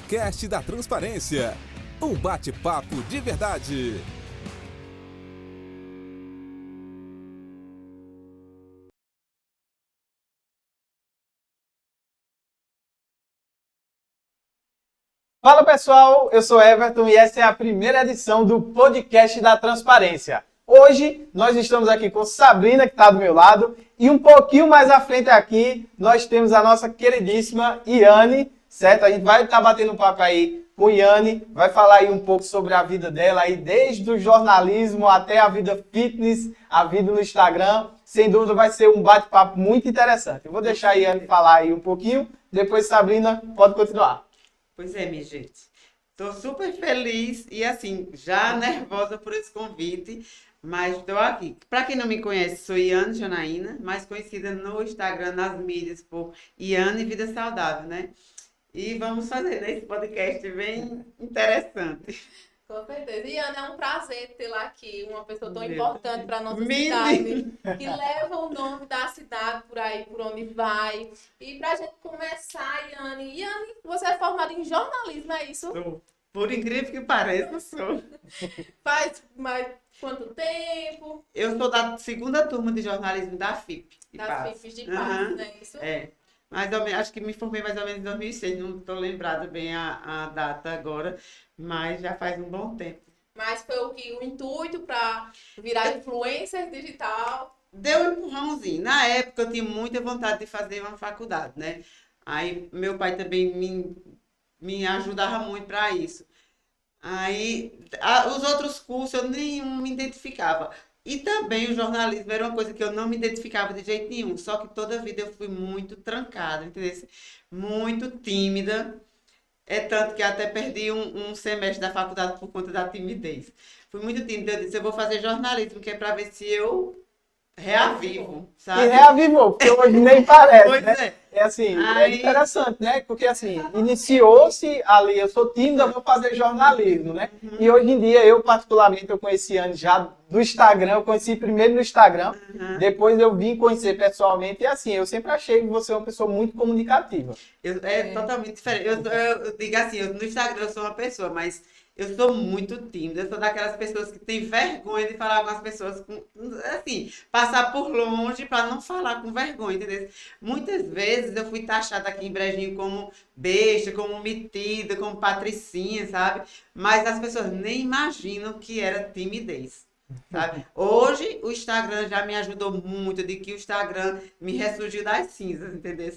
Podcast da Transparência. Um bate-papo de verdade. Fala pessoal, eu sou Everton e essa é a primeira edição do Podcast da Transparência. Hoje nós estamos aqui com Sabrina, que está do meu lado, e um pouquinho mais à frente aqui nós temos a nossa queridíssima Iane, certo? A gente vai estar batendo um papo aí com Iane, vai falar aí um pouco sobre a vida dela, aí, desde o jornalismo até a vida fitness, a vida no Instagram. Sem dúvida vai ser um bate-papo muito interessante. Eu vou deixar a Iane falar aí um pouquinho, depois Sabrina pode continuar. Pois é, minha gente. Estou super feliz e, assim, já nervosa por esse convite, mas estou aqui. Para quem não me conhece, sou Iane Janaína, mais conhecida no Instagram, nas mídias, por Iane Vida Saudável, né? E vamos fazer esse podcast bem interessante. Com certeza. E Ana, é um prazer tê-la aqui, uma pessoa tão Meu importante para a nossa Menina. cidade, que leva o nome da cidade por aí, por onde vai. E para a gente começar, Iane, você é formada em jornalismo, é isso? Sou. Por incrível que pareça, sou. Faz mais quanto tempo? Eu sou da segunda turma de jornalismo da FIP. de Das Patos. FIPs de Aham. Patos, né? Isso? É. Mais ou menos, acho que me formei mais ou menos em 2006, não estou lembrada bem a data agora, mas já faz um bom tempo. Mas foi o intuito para virar influencer digital. Deu um empurrãozinho. Na época eu tinha muita vontade de fazer uma faculdade, né? Aí meu pai também me ajudava muito para isso. Aí os outros cursos eu nenhum me identificava. E também o jornalismo era uma coisa que eu não me identificava de jeito nenhum. Só que toda a vida eu fui muito trancada, entendeu? Muito tímida. É tanto que até perdi um semestre da faculdade por conta da timidez. Fui muito tímida. Eu disse, eu vou fazer jornalismo, que é para ver se eu reavivo, E sabe? reavivou, porque hoje nem parece, Pois né? é. É assim, é Aí- interessante, né? Porque assim, iniciou-se ali, eu sou tímida, vou fazer jornalismo, né? E hoje em dia, eu particularmente, eu conheci antes já do Instagram, eu conheci primeiro no Instagram, depois eu vim conhecer pessoalmente, e assim, eu sempre achei que você é uma pessoa muito comunicativa. É totalmente diferente. Eu digo assim, no Instagram eu sou uma pessoa, mas eu sou muito tímida. Eu sou daquelas pessoas que têm vergonha de falar com as pessoas, assim, passar por longe para não falar com vergonha, entendeu? Muitas vezes eu fui taxada aqui em Brejinho como besta, como metida, como patricinha, sabe? Mas as pessoas nem imaginam que era timidez. Sabe? Hoje o Instagram já me ajudou muito, de que o Instagram me ressurgiu das cinzas, entendeu?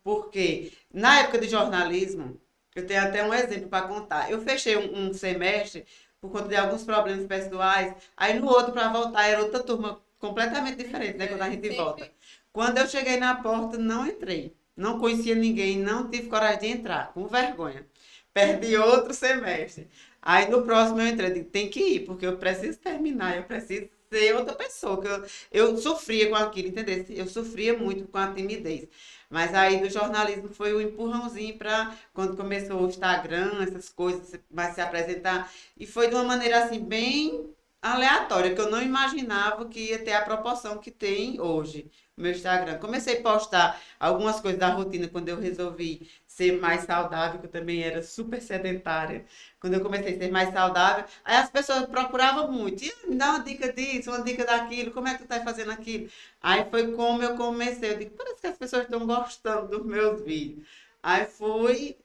Porque na época de jornalismo, eu tenho até um exemplo para contar. Eu fechei um semestre por conta de alguns problemas pessoais, aí no outro, para voltar, era outra turma completamente diferente, né? Quando a gente Sempre. volta. Quando eu cheguei na porta, não entrei. Não conhecia ninguém, não tive coragem de entrar, com vergonha. Perdi outro semestre. Aí no próximo eu entrei, eu digo, tem que ir, porque eu preciso terminar, eu preciso ser outra pessoa. Que eu sofria com aquilo, entendeu? Eu sofria muito com a timidez. Mas aí do jornalismo foi o empurrãozinho para quando começou o Instagram, essas coisas, mais se apresentar. E foi de uma maneira assim, bem aleatória, que eu não imaginava que ia ter a proporção que tem hoje o meu Instagram. Comecei a postar algumas coisas da rotina quando eu resolvi ser mais saudável, que eu também era super sedentária. Quando eu comecei a ser mais saudável, aí as pessoas procuravam muito. E me dá uma dica disso, uma dica daquilo, como é que tu tá fazendo aquilo? Aí foi como eu comecei. Eu digo, parece que as pessoas estão gostando dos meus vídeos. Aí fui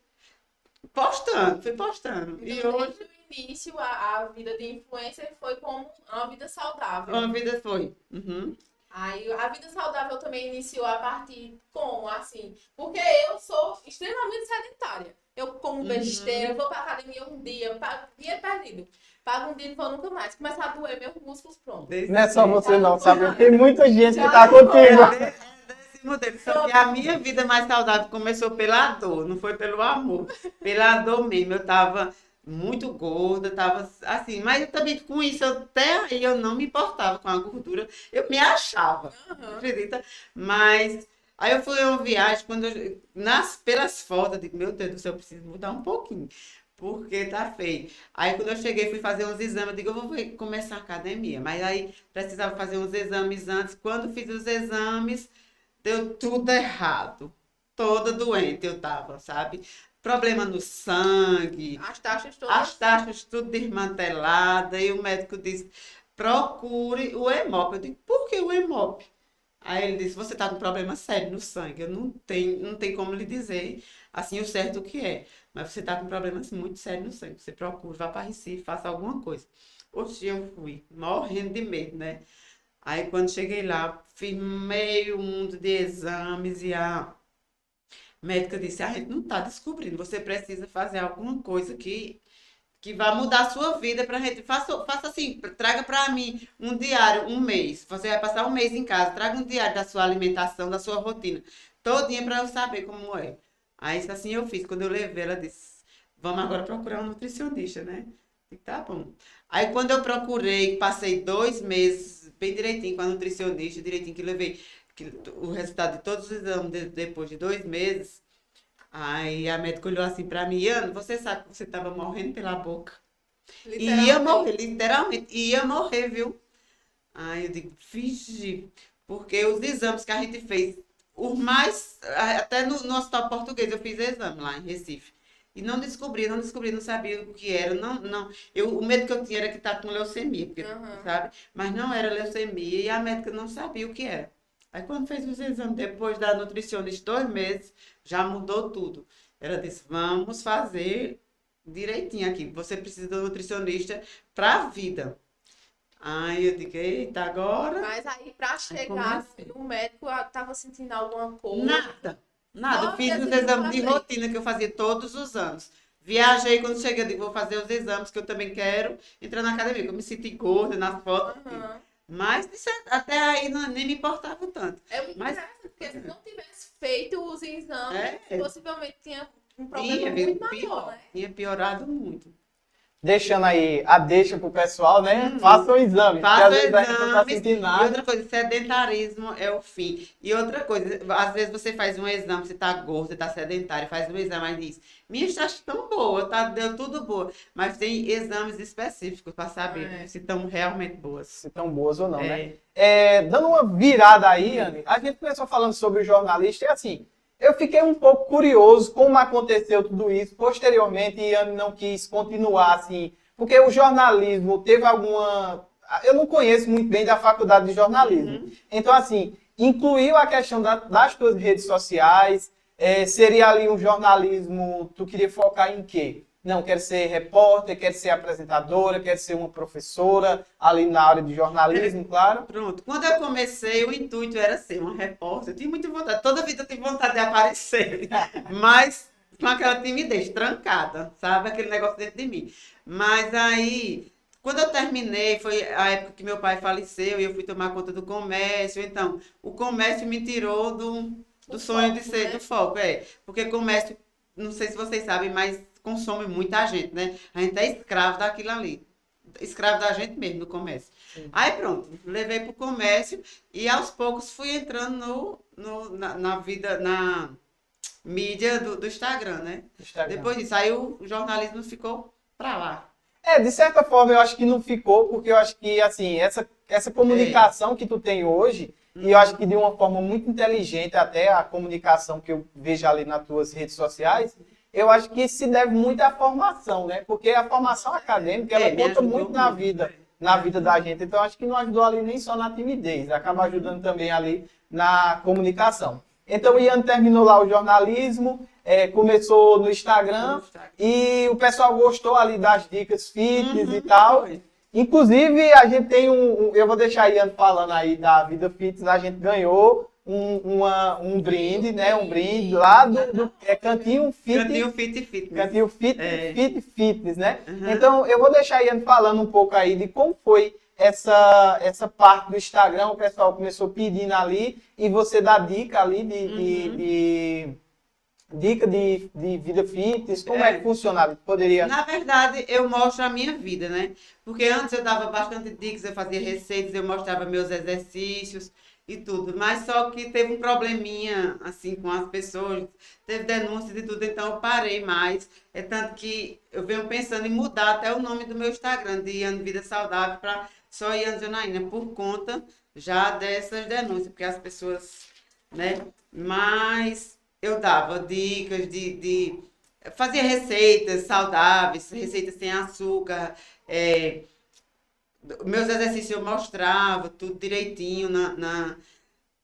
postando. E Então, hoje desde o início, a vida de influencer foi como uma vida saudável. a vida foi. Uhum. Aí a vida saudável também iniciou a partir como, assim, porque eu sou extremamente sedentária. Eu como besteira, eu vou pra academia um dia, dia perdido. Pago um dia e vou nunca mais. Começa a doer meus músculos, pronto. Desse Não é só jeito. você não, sabe? Tem muita gente que tá contigo. Desse modelo. Só que a minha vida mais saudável começou pela dor, não foi pelo amor. Pela dor mesmo. Eu tava muito gorda, tava assim, mas eu também com isso, até aí eu não me importava com a gordura. Eu me achava, acredita? Mas aí eu fui em uma viagem, quando pelas fotos, eu digo, meu Deus do céu, eu preciso mudar um pouquinho. Porque tá feio. Aí quando eu cheguei, fui fazer uns exames, eu digo, eu vou começar a academia. Mas aí precisava fazer uns exames antes. Quando fiz os exames, deu tudo errado. Toda doente eu tava, sabe? problema no sangue, As taxas todas. as taxas tudo desmanteladas, e o médico disse, procure o hemop. Eu digo, por que o hemop? Aí ele disse, você está com problema sério no sangue. Eu não tenho como lhe dizer assim o certo que é. Mas você está com problemas muito sérios no sangue. Você procura, vá para Recife, faça alguma coisa. Oxe, eu fui, morrendo de medo, né? Aí quando cheguei lá, fiz meio mundo de exames e a médica disse, a gente não está descobrindo, você precisa fazer alguma coisa que vai mudar a sua vida pra gente. Faça assim, traga para mim um diário, um mês. Você vai passar um mês em casa, traga um diário da sua alimentação, da sua rotina, todinha para eu saber como é. Aí isso assim eu fiz. Quando eu levei, ela disse, vamos agora procurar um nutricionista, né? E tá bom. Aí quando eu procurei, passei 2 meses bem direitinho com a nutricionista, direitinho que levei o resultado de todos os exames depois de 2 meses. Aí a médica olhou assim pra mim, Ana, você sabe que você tava morrendo pela boca. E ia morrer, literalmente, ia morrer, viu? Aí eu digo, vixe, porque os exames que a gente fez, os mais, até no hospital português eu fiz exame lá em Recife. E não sabia o que era, o medo que eu tinha era que estava com leucemia, porque, sabe? Mas não era leucemia e a médica não sabia o que era. Aí quando fez os exames, depois da nutricionista, 2 meses, já mudou tudo. Ela disse, vamos fazer direitinho aqui. Você precisa de um nutricionista para a vida. Aí eu digo, eita, agora... Mas aí, pra chegar, assim, o médico tava sentindo alguma coisa. Nada. Eu fiz Só os que exames de fazer. rotina que eu fazia todos os anos. Viajei, quando cheguei, eu digo, vou fazer os exames que eu também quero entrar na academia, que eu me senti gorda nas fotos. Aham. Mas até aí nem me importava tanto. É muito Mas- interessante, porque se não tivesse feito os exames, É. possivelmente tinha um problema muito maior, né? Tinha piorado muito. Deixando aí a deixa pro pessoal, né? Faça o exame. Porque Faça às vezes a gente não tá exames. sentindo E nada. outra coisa, sedentarismo é o fim. E outra coisa, às vezes você faz um exame, você tá gordo, você tá sedentário, faz um exame e diz, minhas taxas estão boas, deu tudo boa. Mas tem exames específicos para saber se estão realmente boas. Se estão boas ou não, né? É. Dando uma virada aí, Anne, a gente começou falando sobre o jornalista e assim, eu fiquei um pouco curioso como aconteceu tudo isso. Posteriormente, Anne não quis continuar assim, porque o jornalismo teve alguma... Eu não conheço muito bem da faculdade de jornalismo. Então, assim, incluiu a questão das tuas redes sociais, seria ali um jornalismo, tu queria focar em quê? Não, quer ser repórter, quer ser apresentadora, quer ser uma professora, ali na área de jornalismo, claro. Pronto. Quando eu comecei, o intuito era ser uma repórter. Eu tinha muita vontade. Toda vida eu tive vontade de aparecer. Mas com aquela timidez, trancada, sabe? Aquele negócio dentro de mim. Mas aí, quando eu terminei, foi a época que meu pai faleceu e eu fui tomar conta do comércio. Então, o comércio me tirou do sonho de ser, né? do foco. Porque comércio, não sei se vocês sabem, mas consome muita gente, né? A gente é escravo daquilo ali. Escravo da gente mesmo no comércio. Aí pronto, levei pro comércio e aos poucos fui entrando na vida, na mídia do Instagram, né? Instagram. Depois disso, aí o jornalismo ficou pra lá. De certa forma, eu acho que não ficou, porque eu acho que, assim, essa comunicação que tu tem hoje, e eu acho que de uma forma muito inteligente, até a comunicação que eu vejo ali nas tuas redes sociais, eu acho que se deve muito à formação, né? Porque a formação acadêmica, ela Me conta ajudou muito na vida da gente. Então, acho que não ajudou ali nem só na timidez, acaba ajudando também ali na comunicação. Então, o Ian terminou lá o jornalismo, começou no Instagram, e o pessoal gostou ali das dicas fitness e tal. Inclusive, a gente tem eu vou deixar a Ian falando aí da Vida Fitness, a gente ganhou um brinde, né? Um brinde lá do Cantinho Fit. Cantinho Fit Fitness. Cantinho Fit Fitness, né? Então, eu vou deixar a Ian falando um pouco aí de como foi essa parte do Instagram, o pessoal começou pedindo ali, e você dá dica ali dica de vida fitness, como é que funcionava? Poderia... Na verdade, eu mostro a minha vida, né? Porque antes eu dava bastante dicas, eu fazia receitas, eu mostrava meus exercícios e tudo. Mas só que teve um probleminha, assim, com as pessoas, teve denúncias e tudo, então eu parei mais. É tanto que eu venho pensando em mudar até o nome do meu Instagram, de Iane Vida Saudável, para só Iane Janaína, por conta já dessas denúncias, porque as pessoas, né? Mas eu dava dicas de fazia receitas saudáveis, receitas sem açúcar, meus exercícios eu mostrava tudo direitinho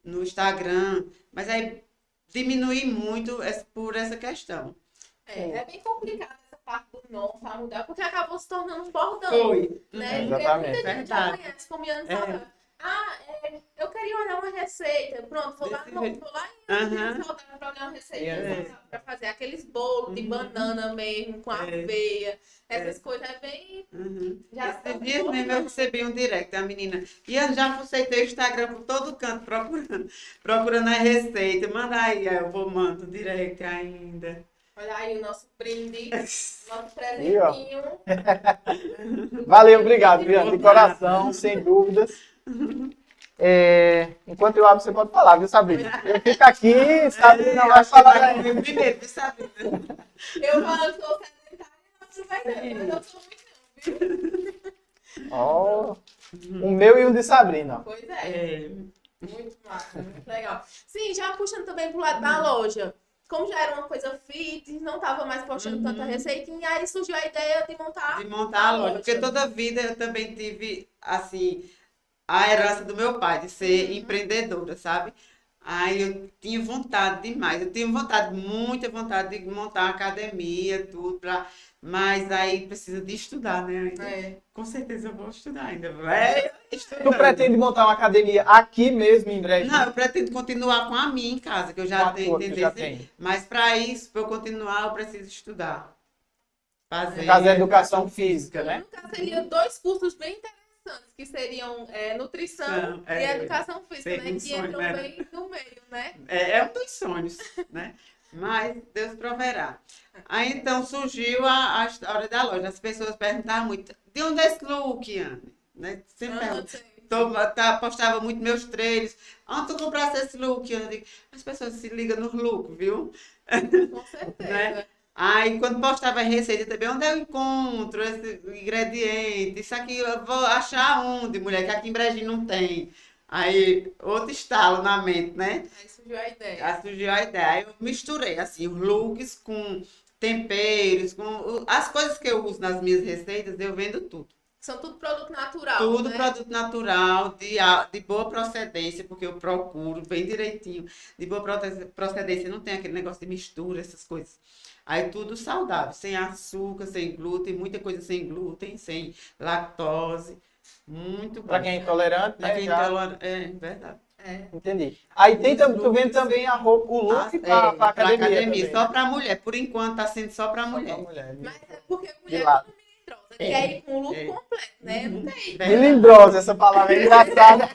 no Instagram, mas aí diminui muito por essa questão. É bem complicado essa parte do nome para mudar, porque acabou se tornando um bordão. Foi. Né? Exatamente. Porque muita gente já Verdade. conhece comiando saudável. Eu queria olhar uma receita. Pronto, vou lá Desse jeito. e Aham. saudável para olhar uma receita É. para fazer aqueles bolos de banana mesmo, com aveia. Essas coisas é bem. Uhum. Já Esses tá dias bom, mesmo né? eu recebi um direct da menina. E eu já fucei teu Instagram por todo canto, procurando a receita. Manda aí eu mando direct ainda. Olha aí o nosso brinde, nosso Aí, ó. presentinho. Valeu, obrigado, Viana, de coração, sem dúvidas. Enquanto eu abro, você pode falar, viu, Sabrina? Eu fico aqui, Sabrina vai falar Vai aí. comer primeiro, viu, Sabrina? Eu falando que sou sedentária, não vai ver, mas eu sou muito não, viu? Ó, um meu e um de Sabrina. Pois é. É. Muito massa, muito legal. Sim, já puxando também pro lado da loja. Como já era uma coisa fitness, não tava mais postando tanta receitinha, aí surgiu a ideia de montar De montar a loja. Porque toda a vida eu também tive, assim, a herança do meu pai de ser empreendedora, sabe? Aí eu tinha vontade demais. Eu tinha vontade, muita vontade de montar uma academia, tudo, mas aí precisa de estudar, né? Ainda. É. Com certeza eu vou estudar ainda. Vai Tu estudando. pretende montar uma academia aqui mesmo em breve? Não, eu pretendo continuar com a minha em casa, que eu Com já a tenho, tua, que entendeu? já tem. Mas para isso, para eu continuar, eu preciso estudar. Fazer. No caso da educação física, né? No caso, seria dois cursos bem interessantes, que seriam nutrição e educação física, seria né? um Que sonho, entram né? bem no meio, né? É um dos sonhos, né? Mas Deus proverá. Aí então surgiu a história da loja. As pessoas perguntavam muito, de onde é esse look, Anne? Né? Sempre perguntam. Postava muito meus trailers. Onde tu compraste esse look? Eu digo, as pessoas se ligam nos looks, viu? Com certeza. Né? Aí quando postava receita também, onde eu encontro esse ingrediente? Isso aqui eu vou achar onde, mulher? Que aqui em Brejinho não tem. Aí outro estalo na mente, né? Aí surgiu a ideia. Aí surgiu a ideia. Aí eu misturei assim, os looks com temperos, com as coisas que eu uso nas minhas receitas, eu vendo tudo. São tudo produto natural, Tudo né? produto natural, de boa procedência, porque eu procuro bem direitinho. De boa procedência, não tem aquele negócio de mistura, essas coisas. Aí tudo saudável, sem açúcar, sem glúten, muita coisa sem glúten, sem lactose. Muito bom. Pra quem é intolerante, Pra né? quem Já é verdade. entendi. Aí tu vende também a roupa, o look pra academia também, só né? pra mulher. Por enquanto tá sendo só pra Só pra mulher. mulher. Mas é porque De mulher é lado. tudo melindrosa. Quer ir com o look completo, né? Não tem. Melindrosa, essa palavra é engraçada.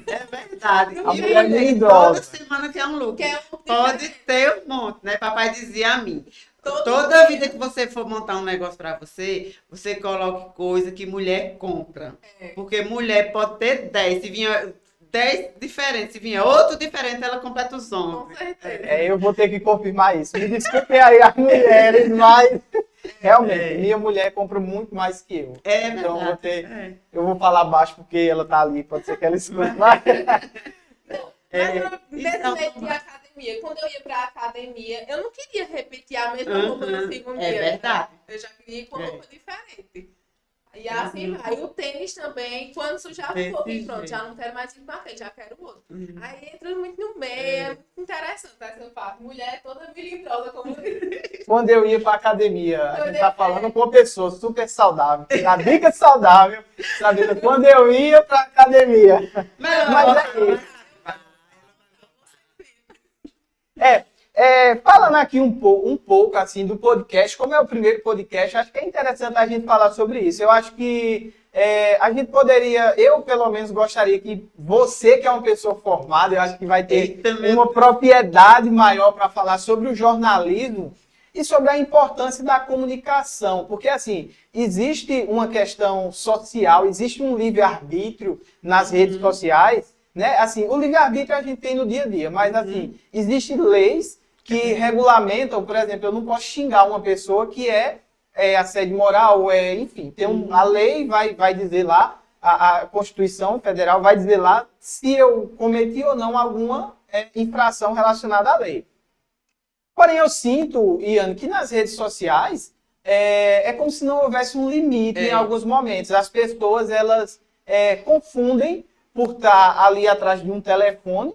É verdade. A E mulher mulher, melindrosa. toda semana tem um look. Quer um look Pode diferente. ter um monte, né? Papai dizia a mim. Todo Toda vida que você for montar um negócio pra você, você coloque coisa que mulher compra. Porque mulher pode ter 10. Se vier 10 diferentes, se vier outro diferente, ela completa os Com 11. certeza. Eu vou ter que confirmar isso. Me desculpem aí as mulheres, mas realmente, minha mulher compra muito mais que eu. É Então verdade. eu vou falar baixo porque ela tá ali, pode ser que ela escute. Mas... Mas Então, nesse meio de academia, quando eu ia pra academia, eu não queria repetir a mesma roupa no segundo É dia. verdade. Eu já queria ir com roupa diferente. E assim vai. O tênis também, quando sujava um Desse pouquinho, pronto, jeito. já não quero mais ir com aquele, já quero outro. Aí entra muito no meio, é muito interessante essa parte. Mulher toda melindrosa, como Quando eu ia pra academia, a gente tá Eu falando com uma pessoa super saudável, a dica saudável, sabe? Quando eu ia pra academia. Mas falando aqui um pouco assim do podcast, como é o primeiro podcast, acho que é interessante a gente falar sobre isso. Eu acho que a gente poderia, eu pelo menos gostaria que você, que é uma pessoa formada, eu acho que vai ter Eita, meu uma propriedade maior para falar sobre o jornalismo e sobre a importância da comunicação, porque assim, existe uma questão social, existe um livre-arbítrio nas redes sociais, né? Assim, o livre-arbítrio a gente tem no dia a dia, mas assim, existem leis que regulamentam, por exemplo, eu não posso xingar uma pessoa que é assédio moral, enfim, a lei vai dizer lá, a Constituição Federal vai dizer lá se eu cometi ou não alguma infração relacionada à lei. Porém, eu sinto, Ian, que nas redes sociais é como se não houvesse um limite em alguns momentos. As pessoas, elas confundem por estar ali atrás de um telefone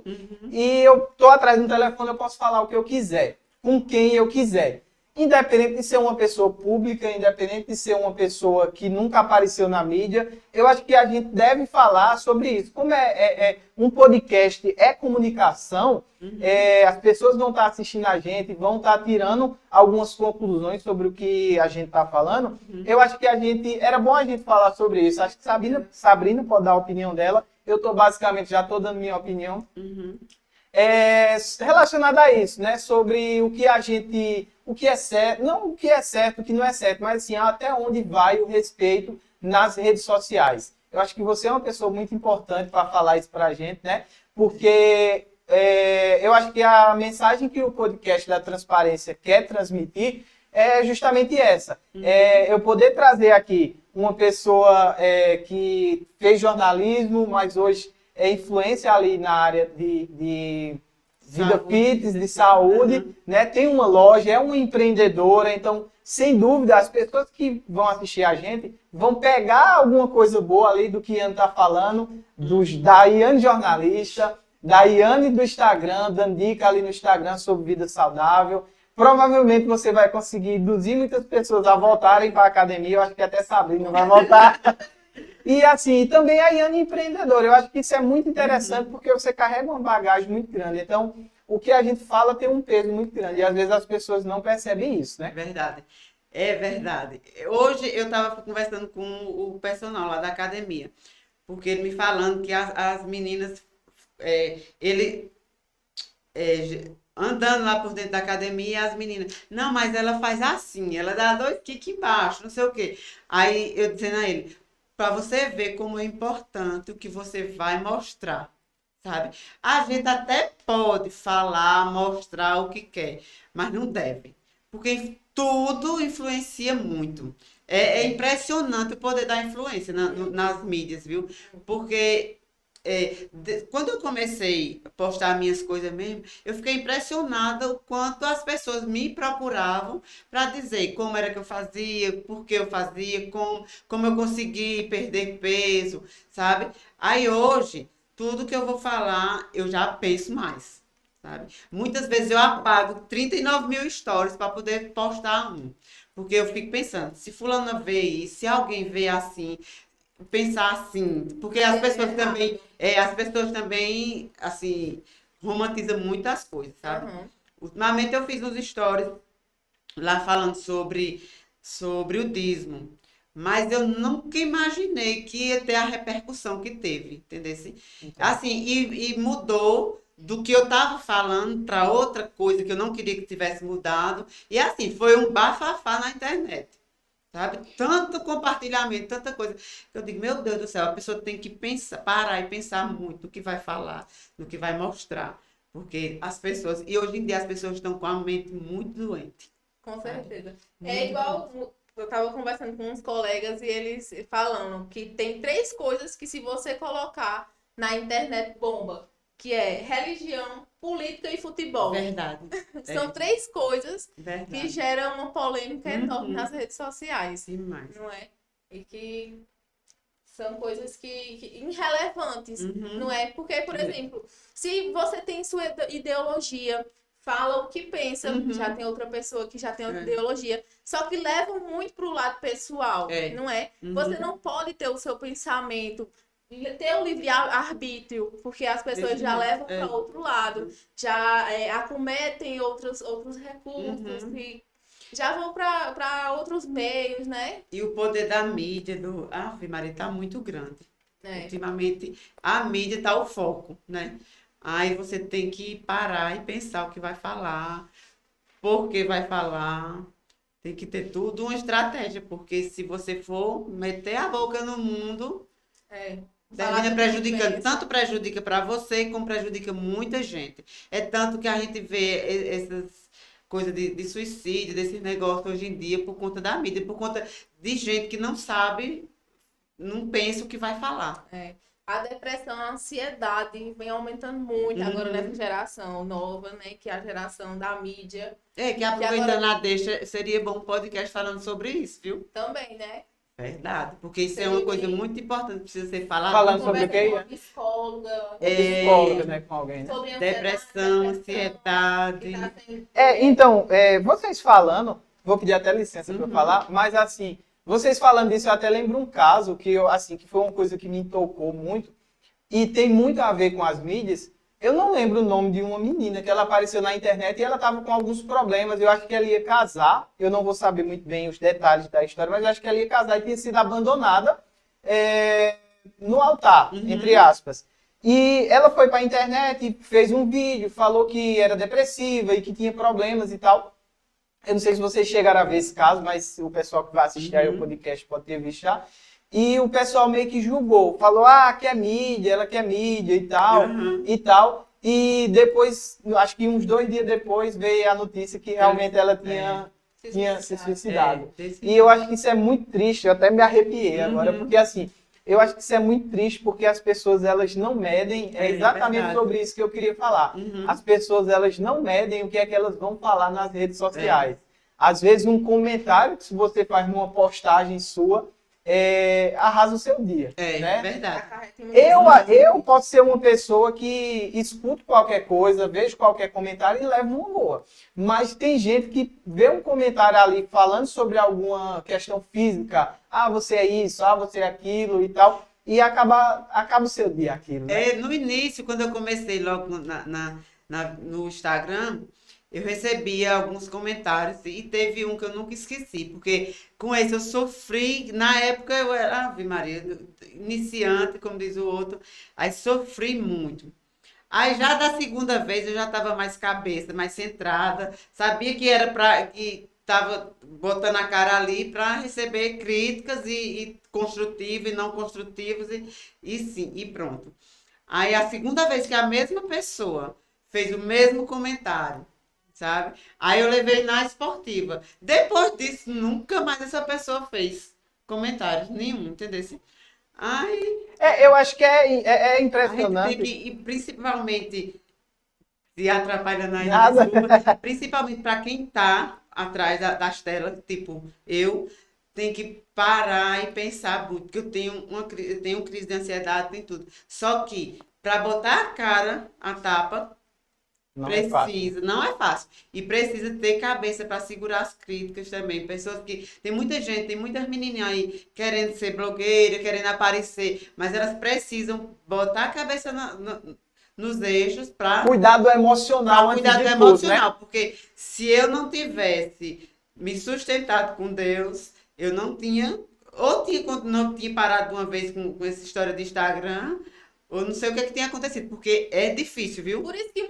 e eu estou atrás de um telefone, eu posso falar o que eu quiser, com quem eu quiser. Independente de ser uma pessoa pública, independente de ser uma pessoa que nunca apareceu na mídia, eu acho que a gente deve falar sobre isso. Como um podcast é comunicação, as pessoas vão estar assistindo a gente, vão estar tirando algumas conclusões sobre o que a gente está falando. Eu acho que era bom a gente falar sobre isso. Acho que Sabrina pode dar a opinião dela. Eu já estou dando minha opinião. Relacionada a isso, né? Sobre o que é certo, não o que é certo, o que não é certo, mas assim, até onde vai o respeito nas redes sociais. Eu acho que você é uma pessoa muito importante para falar isso para a gente, né? Porque eu acho que a mensagem que o podcast da Transparência quer transmitir é justamente essa. Eu poder trazer aqui uma pessoa que fez jornalismo, mas hoje é influência ali na área de vida fitness, de saúde, né? Tem uma loja, é uma empreendedora, então, sem dúvida, as pessoas que vão assistir a gente vão pegar alguma coisa boa ali do que Ian está falando, da Iane jornalista, da Iane do Instagram, dando dica ali no Instagram sobre vida saudável. Provavelmente você vai conseguir induzir muitas pessoas a voltarem para a academia, eu acho que até Sabrina vai voltar. E assim, também a Iane empreendedora. Eu acho que isso é muito interessante porque você carrega uma bagagem muito grande. Então, o que a gente fala tem um peso muito grande. E às vezes as pessoas não percebem isso, né? Verdade. É verdade. Hoje eu estava conversando com o personal lá da academia, porque ele me falando que as meninas, ele andando lá por dentro da academia, as meninas, não, mas ela faz assim, ela dá 2 kicks embaixo, não sei o quê. Aí eu dizendo a ele, para você ver como é importante o que você vai mostrar, sabe? A gente até pode falar, mostrar o que quer, mas não deve, porque tudo influencia muito. É impressionante o poder da influência nas mídias, viu? Porque quando eu comecei a postar minhas coisas mesmo, eu fiquei impressionada o quanto as pessoas me procuravam para dizer como era que eu fazia, por que eu fazia, como eu consegui perder peso, sabe? Aí hoje, tudo que eu vou falar, eu já penso mais, sabe? Muitas vezes eu apago 39 mil stories para poder postar um. Porque eu fico pensando, se fulana vê isso, se alguém vê assim, pensar assim, porque as pessoas também, assim, romantizam muitas coisas, sabe? Ultimamente eu fiz uns stories lá falando sobre o dízimo, mas eu nunca imaginei que ia ter a repercussão que teve, entendeu? Assim, e mudou do que eu estava falando para outra coisa que eu não queria que tivesse mudado, e assim, foi um bafafá na internet. Sabe? Tanto compartilhamento, tanta coisa. Que eu digo, meu Deus do céu, a pessoa tem que pensar, parar e pensar muito no que vai falar, no que vai mostrar. Porque as pessoas, e hoje em dia as pessoas estão com a mente muito doente. Com certeza. É igual, eu estava conversando com uns colegas e eles falando que tem 3 coisas que se você colocar na internet bomba, que é religião, política e futebol. Verdade. São 3 coisas Verdade. que geram uma polêmica enorme nas redes sociais. Demais. Não é? E que são coisas que irrelevantes, não é? Porque, por exemplo, se você tem sua ideologia, fala o que pensa, já tem outra pessoa que já tem outra ideologia, só que levam muito para o lado pessoal, não é? Você não pode ter o seu pensamento, ter o livre-arbítrio, porque as pessoas já levam para outro lado, já acometem outros recursos e já vão para outros meios, né? E o poder da mídia, Ave Maria, está muito grande. Ultimamente, a mídia está o foco, né? Aí você tem que parar e pensar o que vai falar, por que vai falar. Tem que ter tudo uma estratégia, porque se você for meter a boca no mundo, termina prejudicando. Tanto prejudica para você, como prejudica muita gente. É tanto que a gente vê essas coisas de suicídio, desses negócios hoje em dia, por conta da mídia, por conta de gente que não sabe, não pensa o que vai falar. A depressão, a ansiedade vem aumentando muito agora nessa geração nova, né? Que é a geração da mídia. Que aproveitando a deixa, seria bom um podcast falando sobre isso, viu? Também, né? Verdade, porque isso é uma coisa muito importante, precisa ser falado. Falando sobre o quê? Com uma psicóloga. Psicóloga, né, com alguém, né? Sobre Depressão, que ansiedade. tá sendo- Então, vocês falando, vou pedir até licença para eu falar, mas assim, vocês falando disso, eu até lembro um caso que eu, assim, que foi uma coisa que me tocou muito e tem muito a ver com as mídias. Eu não lembro o nome de uma menina que ela apareceu na internet e ela estava com alguns problemas. Eu acho que ela ia casar. Eu não vou saber muito bem os detalhes da história, mas eu acho que ela ia casar e tinha sido abandonada no altar, entre aspas. E ela foi para a internet, fez um vídeo, falou que era depressiva e que tinha problemas e tal. Eu não sei se vocês chegaram a ver esse caso, mas o pessoal que vai assistir aí o podcast pode ter visto já. E o pessoal meio que julgou, falou, que é mídia, ela quer mídia e tal, e tal. E depois, acho que uns 2 dias depois, veio a notícia que realmente ela tinha se suicidado. E eu acho que isso é muito triste, eu até me arrepiei agora, porque assim, eu acho que isso é muito triste porque as pessoas, elas não medem, é exatamente sobre isso que eu queria falar. As pessoas, elas não medem o que é que elas vão falar nas redes sociais. Às vezes, um comentário que você faz numa postagem sua, arrasa o seu dia. Né? Verdade. Eu posso ser uma pessoa que escuto qualquer coisa, vejo qualquer comentário e levo uma boa. Mas tem gente que vê um comentário ali falando sobre alguma questão física. Você é isso, você é aquilo e tal. E acaba o seu dia aquilo. Né? No início, quando eu comecei logo no Instagram, eu recebia alguns comentários e teve um que eu nunca esqueci, porque com esse eu sofri, na época eu era, Ave Maria, iniciante, como diz o outro, aí sofri muito. Aí já da segunda vez eu já estava mais cabeça, mais centrada, sabia que era que estava botando a cara ali para receber críticas e construtivas e não construtivas e sim, e pronto. Aí a segunda vez que a mesma pessoa fez o mesmo comentário, sabe? Aí eu levei na esportiva. Depois disso, nunca mais essa pessoa fez comentários nenhum, entendeu? Aí, eu acho que é a gente impressionante. tem que, e principalmente, se atrapalhando aí, Nada. desculpa, principalmente para quem está atrás das telas, tipo, eu tenho que parar e pensar muito, porque eu tenho crise de ansiedade, tem tudo. Só que, para botar a cara, a tapa, Não é fácil. não é fácil. E precisa ter cabeça para segurar as críticas também. Pessoas que. Tem muitas menininhas aí querendo ser blogueira, querendo aparecer, mas elas precisam botar a cabeça nos eixos para Cuidar do emocional antes cuidar de do tudo, emocional. né? Porque se eu não tivesse me sustentado com Deus, eu não tinha. Não tinha parado de uma vez com essa história de Instagram. Ou não sei o que é que tem acontecido, porque é difícil, viu? Por isso que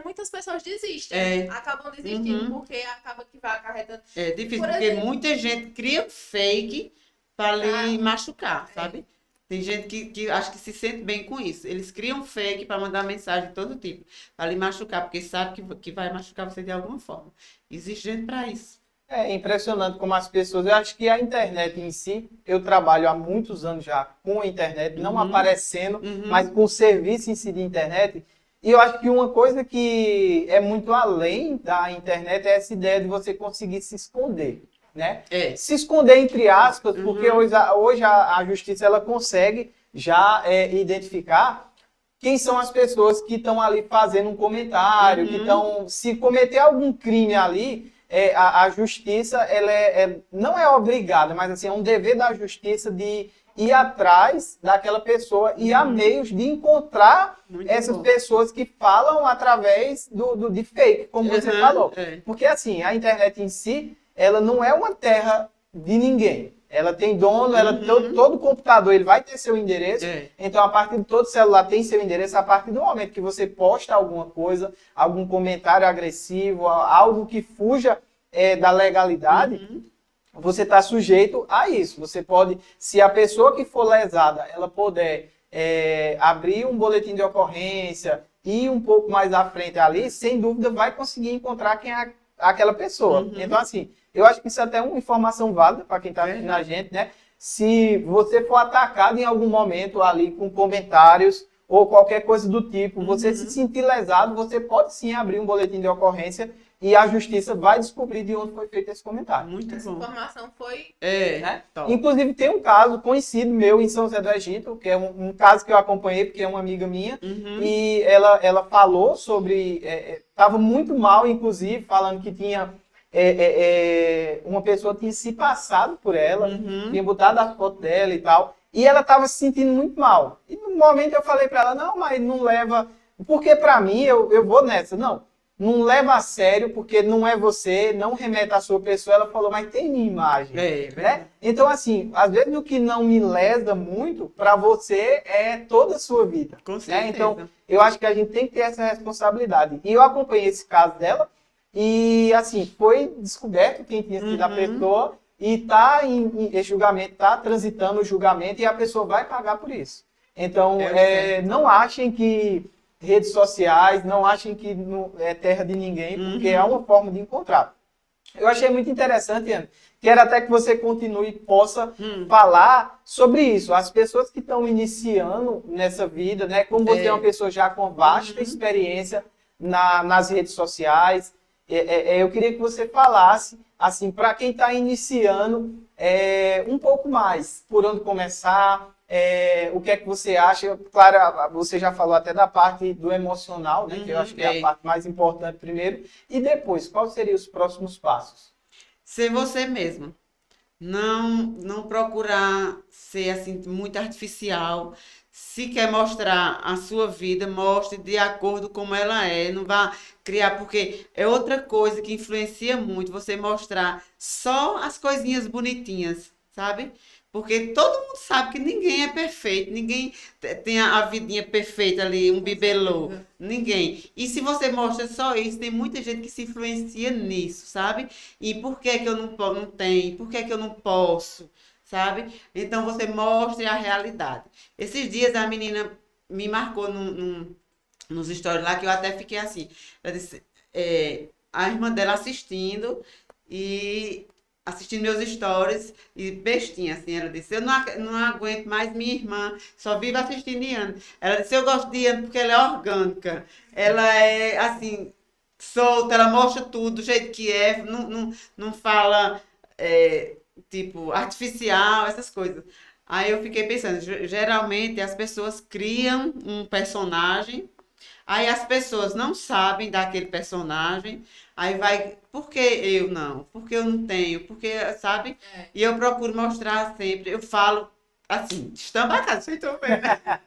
muitas pessoas desistem. Acabam desistindo, porque acaba que vai acarretando. É difícil, Por porque exemplo, muita gente cria fake para lhe machucar, sabe? Tem gente que acho que se sente bem com isso. Eles criam fake para mandar mensagem de todo tipo, para lhe machucar, porque sabe que vai machucar você de alguma forma. Existe gente para isso. É impressionante como as pessoas... Eu acho que a internet em si, eu trabalho há muitos anos já com a internet, não aparecendo, mas com o serviço em si de internet. E eu acho que uma coisa que é muito além da internet é essa ideia de você conseguir se esconder. Né? Se esconder entre aspas, porque hoje a justiça ela consegue já identificar quem são as pessoas que estão ali fazendo um comentário, que estão... Se cometer algum crime ali... a justiça ela não é obrigada, mas assim, é um dever da justiça de ir atrás daquela pessoa e há meios de encontrar essas pessoas que falam através de fake, como você falou. Porque assim, a internet em si, ela não é uma terra de ninguém. Ela tem dono, todo computador ele vai ter seu endereço, então a partir de todo celular tem seu endereço, a partir do momento que você posta alguma coisa, algum comentário agressivo, algo que fuja da legalidade, você está sujeito a isso. Você pode, se a pessoa que for lesada, ela puder abrir um boletim de ocorrência e ir um pouco mais à frente ali, sem dúvida vai conseguir encontrar quem é aquela pessoa. Então assim, eu acho que isso é até uma informação válida para quem está assistindo a gente, né? se você for atacado em algum momento ali com comentários ou qualquer coisa do tipo, você se sentir lesado, você pode sim abrir um boletim de ocorrência e a justiça vai descobrir de onde foi feito esse comentário. Muito Essa bom. informação foi... Né? Top. Inclusive tem um caso conhecido meu em São José do Egito, que é um caso que eu acompanhei porque é uma amiga minha, e ela falou sobre, estava muito mal, inclusive, falando que tinha uma pessoa tinha se passado por ela, tinha botado a foto dela e tal, e ela estava se sentindo muito mal. E no momento eu falei para ela, não, mas não leva, porque para mim, eu vou nessa, não leva a sério, porque não é você, não remete à sua pessoa. Ela falou, mas tem minha imagem. Né? Então, assim, às vezes o que não me lesa muito, para você, é toda a sua vida. Com Né? certeza. Então, eu acho que a gente tem que ter essa responsabilidade. E eu acompanhei esse caso dela, e, assim, foi descoberto quem tinha sido a pessoa, e está em julgamento, está transitando o julgamento, e a pessoa vai pagar por isso. Então, não achem que redes sociais, não achem que não é terra de ninguém, porque é uma forma de encontrar. Eu achei muito interessante, Ana. Quero até que você continue e possa falar sobre isso. As pessoas que estão iniciando nessa vida, né? Como você é uma pessoa já com vasta experiência nas redes sociais, eu queria que você falasse, assim, para quem está iniciando, um pouco mais, por onde começar, o que é que você acha? Claro, você já falou até da parte do emocional, né? Que eu acho que é a parte mais importante primeiro. E depois, quais seriam os próximos passos? Ser você mesmo. Não procurar ser assim muito artificial. Se quer mostrar a sua vida, mostre de acordo como ela é. Não vá criar, porque é outra coisa que influencia muito você mostrar só as coisinhas bonitinhas, sabe? Porque todo mundo sabe que ninguém é perfeito, ninguém tem a vidinha perfeita ali, um bibelô, ninguém. E se você mostra só isso, tem muita gente que se influencia nisso, sabe? E por que que eu não tenho? Por que que eu não posso? Sabe? Então você mostre a realidade. Esses dias a menina me marcou nos stories lá que eu até fiquei assim. Ela disse, a irmã dela assistindo meus stories e bestinha, assim, ela disse, eu não aguento mais minha irmã, só vive assistindo Iane. Ela disse, eu gosto de Iane porque ela é orgânica, ela é, assim, solta, ela mostra tudo do jeito que é, não fala, tipo, artificial, essas coisas. Aí eu fiquei pensando, geralmente as pessoas criam um personagem. Aí as pessoas não sabem daquele personagem, aí vai, por que eu não? Por que eu não tenho? Porque, sabe? E eu procuro mostrar sempre, eu falo assim, estambacado, vocês estão vendo, né?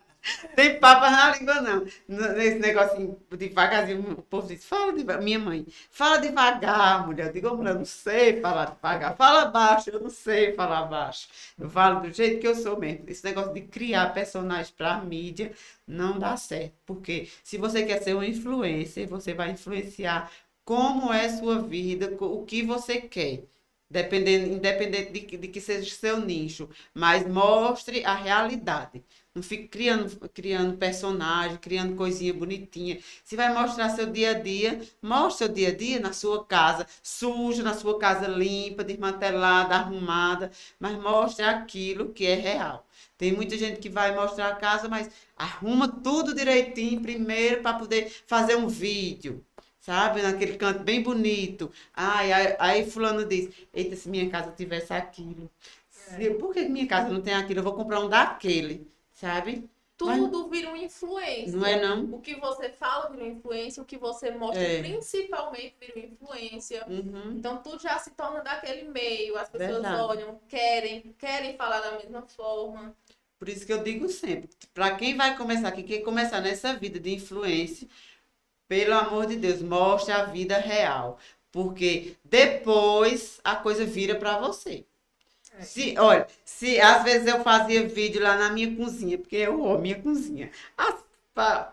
Tem papas na língua, não. Nesse negocinho devagarzinho, o povo diz, fala devagar. Minha mãe, fala devagar, mulher. Eu digo, mulher, eu não sei falar devagar. Fala baixo, eu não sei falar baixo. Eu falo do jeito que eu sou mesmo. Esse negócio de criar personagens para mídia não dá certo. Porque se você quer ser um influencer, você vai influenciar como é sua vida, o que você quer. Independente de que seja o seu nicho. Mas mostre a realidade. Não fique criando personagem, criando coisinha bonitinha. Se vai mostrar seu dia a dia, mostre seu dia a dia na sua casa, suja, na sua casa limpa, desmantelada, arrumada, mas mostre aquilo que é real. Tem muita gente que vai mostrar a casa, mas arruma tudo direitinho primeiro para poder fazer um vídeo. Sabe, naquele canto bem bonito. Aí fulano diz, eita, se minha casa tivesse aquilo. Por que minha casa não tem aquilo? Eu vou comprar um daquele. Sabe? Tudo vira uma influência. Não é, não? O que você fala vira uma influência, o que você mostra principalmente vira uma influência. Então tudo já se torna daquele meio. As pessoas olham, querem falar da mesma forma. Por isso que eu digo sempre, para quem vai começar, quem quer começar nessa vida de influência, pelo amor de Deus, mostre a vida real. Porque depois a coisa vira para você. Olha, às vezes eu fazia vídeo lá na minha cozinha, porque eu amo minha cozinha. A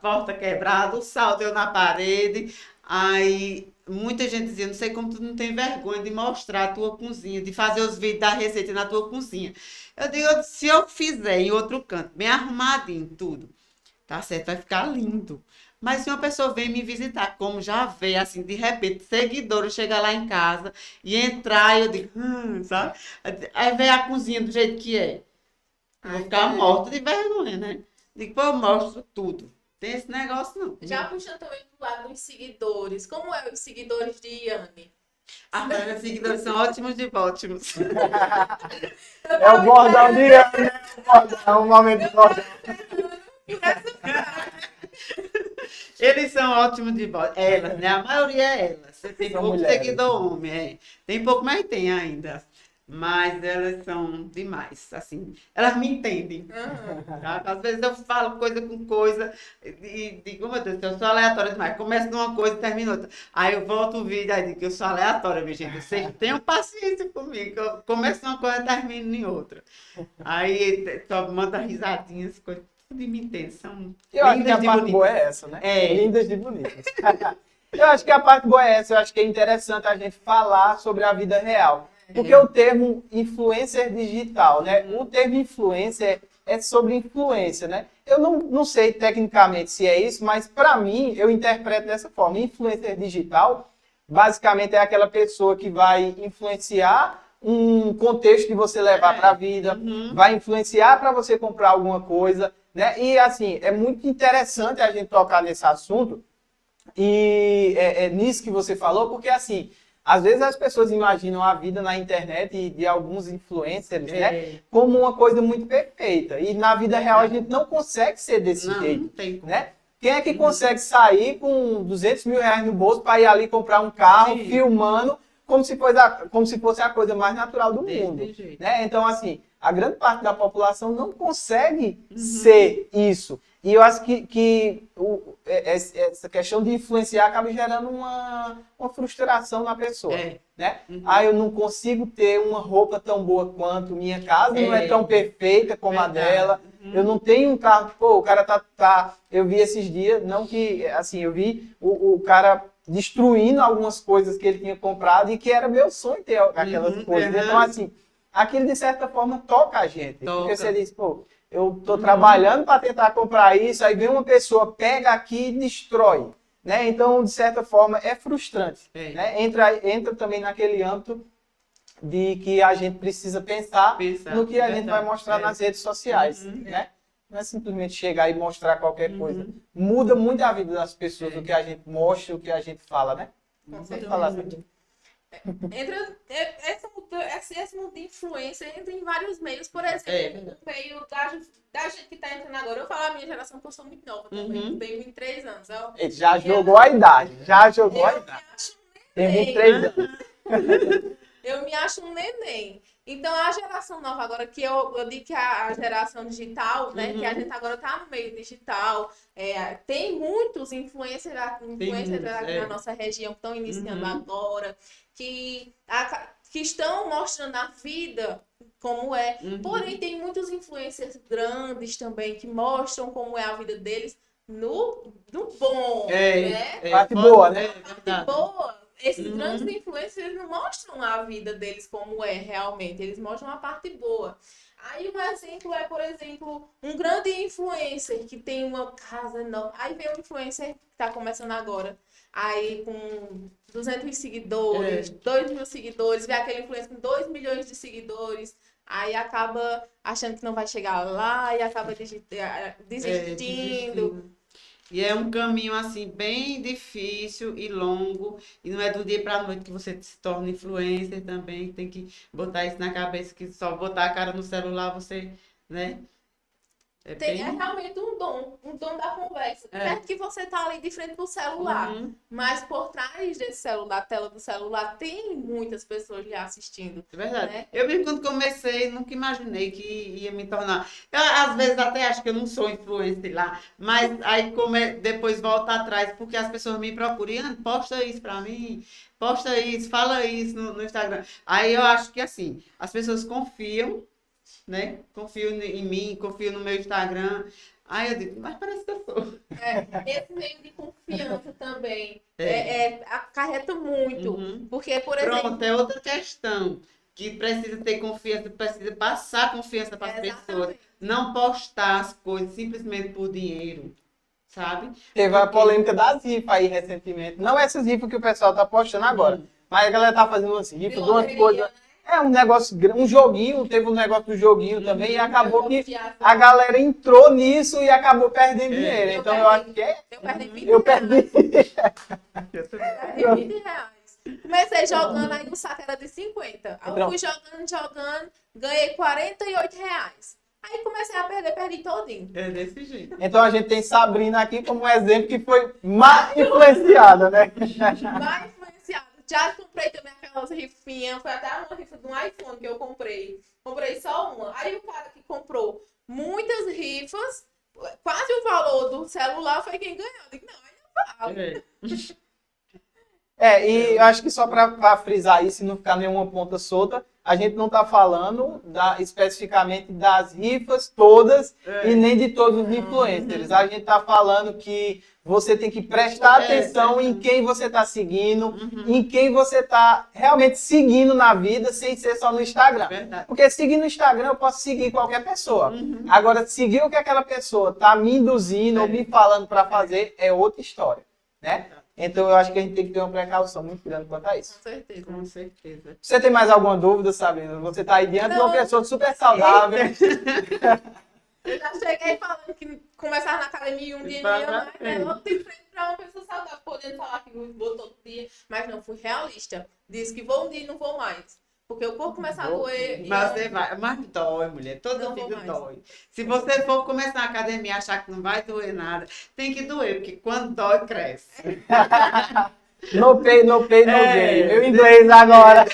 porta quebrada, o sal deu na parede. Aí muita gente dizia, não sei como tu não tem vergonha de mostrar a tua cozinha, de fazer os vídeos da receita na tua cozinha. Eu digo, se eu fizer em outro canto, bem arrumadinho tudo, tá certo, vai ficar lindo. Mas se uma pessoa vem me visitar, como já veio, assim, de repente, seguidores chega lá em casa e entrar, e eu digo, sabe? Aí vem a cozinha do jeito que é. Eu vou ficar morta de vergonha, né? Digo, pô, eu mostro tudo. Tem esse negócio, não. Já puxando também pro lado dos seguidores. Como é os seguidores de Yane? Ah, mas meus seguidores são ótimos de ótimos. É o bordão de ano, né? É o momento do bordão. Eles são ótimos de voz. Elas, né? A maioria é elas. Tem São pouco mulheres. seguidor homem, é. Tem pouco, mas tem ainda. Mas elas são demais, assim. Elas me entendem. Aham. Tá? Às vezes eu falo coisa com coisa e digo, oh, meu Deus, eu sou aleatória demais. Começo numa coisa e termino outra. Aí eu volto o vídeo e digo que eu sou aleatória, minha gente. Vocês tenham paciência comigo. Que eu começo numa coisa e termino em outra. Aí só manda risadinhas, coisas. Tudo me entende. São Eu acho que lindas a de parte bonitas. boa é essa, né? É. Lindas de bonitas. Eu acho que a parte boa é essa. Eu acho que é interessante a gente falar sobre a vida real. Porque o termo influencer digital, né? O termo influencer é sobre influência, né? Eu não sei tecnicamente se é isso, mas para mim, eu interpreto dessa forma. Influencer digital, basicamente, é aquela pessoa que vai influenciar um contexto que você levar para a vida, vai influenciar para você comprar alguma coisa, né? E, assim, é muito interessante a gente tocar nesse assunto, e é nisso que você falou, porque assim, às vezes as pessoas imaginam a vida na internet e de alguns influencers, né, como uma coisa muito perfeita. E na vida real a gente não consegue ser desse Não, jeito, não tem como. né? Quem é que consegue sair com 200 mil reais no bolso para ir ali comprar um carro, Sim. filmando, como se fosse a coisa mais natural do Desse mundo, jeito. né? Então, assim, a grande parte da população não consegue ser isso. E eu acho que essa questão de influenciar acaba gerando uma frustração na pessoa. É. Né? Ah, eu não consigo ter uma roupa tão boa quanto minha casa, não é tão perfeita como a Verdade. dela. Eu não tenho um carro. Pô, o cara tá. Eu vi esses dias, não que. Assim, eu vi o cara destruindo algumas coisas que ele tinha comprado e que era meu sonho ter aquelas coisas. Então, assim, aquilo de certa forma toca a gente. Toca. Porque você diz, pô, eu tô trabalhando para tentar comprar isso, aí vem uma pessoa, pega aqui e destrói. Né? Então, de certa forma, é frustrante. É. Né? Entra também naquele âmbito de que a gente precisa pensar no que a gente vai mostrar nas redes sociais. Né? Não é simplesmente chegar e mostrar qualquer coisa. Muda muito a vida das pessoas, o que a gente mostra, o que a gente fala, né? Com Você certeza. fala assim. Esse mundo de influência entra em vários meios. Por exemplo, o meio da gente que tá entrando agora. Eu falo a minha geração, que eu sou muito nova também. Tenho 23 anos. Ele já jogou a idade. Já jogou a Eu me idade. acho um Tem neném. 23 anos. Eu me acho um neném. Então, a geração nova agora, que eu digo que a geração digital, né? Que a gente agora tá no meio digital. Tem muitos influencers aqui na nossa região que estão iniciando agora, que estão mostrando a vida como é. Porém, tem muitos influencers grandes também que mostram como é a vida deles no bom, né? Parte boa, né? Parte boa. Esses grandes influencers, eles não mostram a vida deles como é realmente, eles mostram a parte boa. Aí um exemplo é, por exemplo, um grande influencer que tem uma casa enorme. Aí vem um influencer que tá começando agora, aí com 200 seguidores, 2 mil seguidores, vê aquele influencer com 2 milhões de seguidores, aí acaba achando que não vai chegar lá e acaba desistindo. E é um caminho, assim, bem difícil e longo. E não é do dia para a noite que você se torna influencer também. Tem que botar isso na cabeça, que só botar a cara no celular você, né? É realmente um dom da conversa. Certo que você tá ali de frente pro celular, mas por trás desse celular, tela do celular, tem muitas pessoas lhe assistindo. É verdade. Né? Eu mesmo quando comecei, nunca imaginei que ia me tornar. Eu, às vezes até acho que eu não sou influencer lá, mas aí depois volto atrás, porque as pessoas me procuram, "Ian, posta isso pra mim, posta isso, fala isso no Instagram." Aí eu acho que assim, as pessoas confiam, né? Confiam em mim, confiam no meu Instagram. Aí eu digo, mas parece que eu sou. Esse meio de confiança também acarreta muito. Porque, por exemplo. Pronto, é outra questão. Que precisa ter confiança, precisa passar confiança para as pessoas. Não postar as coisas simplesmente por dinheiro. sabe? Teve a polêmica das rifas aí recentemente. Não essas rifas que o pessoal tá postando agora. Mas a galera tá fazendo umas rifas de umas coisas. É um negócio, um joguinho, teve um negócio do joguinho também, e acabou que a galera entrou nisso e acabou perdendo dinheiro. Então eu acho que é. Eu perdi 20 Eu reais. perdi. Perdi 20 reais. Comecei jogando, aí o saco era de 50. Aí eu Então. fui jogando, ganhei 48 reais. Aí comecei a perdi todinho. É desse jeito. Então a gente tem Sabrina aqui como um exemplo que foi má influenciada, né? Vai influenciado. Já comprei também aquelas rifinhas. Foi até uma rifa de um iPhone que eu comprei. Comprei só uma. Aí o cara que comprou muitas rifas, quase o valor do celular foi quem ganhou. Eu digo, não, aí não vale. E eu acho que só para frisar isso e não ficar nenhuma ponta solta, a gente não está falando especificamente das rifas todas e nem de todos os influencers. A gente está falando que você tem que prestar atenção em quem você está seguindo, em quem você está realmente seguindo na vida, sem ser só no Instagram. Verdade. Porque seguir no Instagram eu posso seguir qualquer pessoa. Agora, seguir o que aquela pessoa está me induzindo ou me falando para fazer é outra história, né? Então eu acho que a gente tem que ter uma precaução muito grande quanto a isso. Com certeza. Com certeza. Você tem mais alguma dúvida, Sabrina? Você está aí diante de uma pessoa super saudável. Eu já cheguei falando que começar na academia um dia não ia mais, né? Logo de frente pra uma pessoa saudável, podendo falar que vou todo dia, mas não, fui realista. Disse que vou um dia e não vou mais. Porque o corpo começa a doer. Mas você vai, mas dói, mulher. Toda Não vou vida mais. dói. Se você for começar na academia e achar que não vai doer nada, tem que doer, porque quando dói, cresce. No pay, no gain. Meu inglês agora.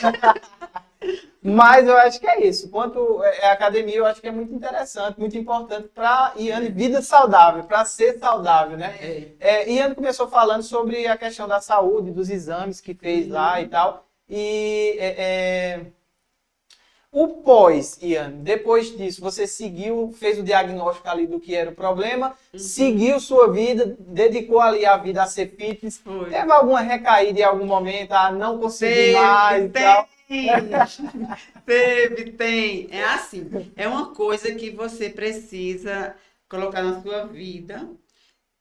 Mas eu acho que é isso. Quanto à academia, eu acho que é muito interessante, muito importante para Iane, vida saudável, para ser saudável, né? Iane começou falando sobre a questão da saúde, dos exames que fez lá e tal. E o pós, Iane, depois disso, você seguiu, fez o diagnóstico ali do que era o problema, seguiu sua vida, dedicou ali a vida a ser fitness. Foi. Teve alguma recaída em algum momento, não consegui mais e tal? Tem. É assim, é uma coisa que você precisa colocar na sua vida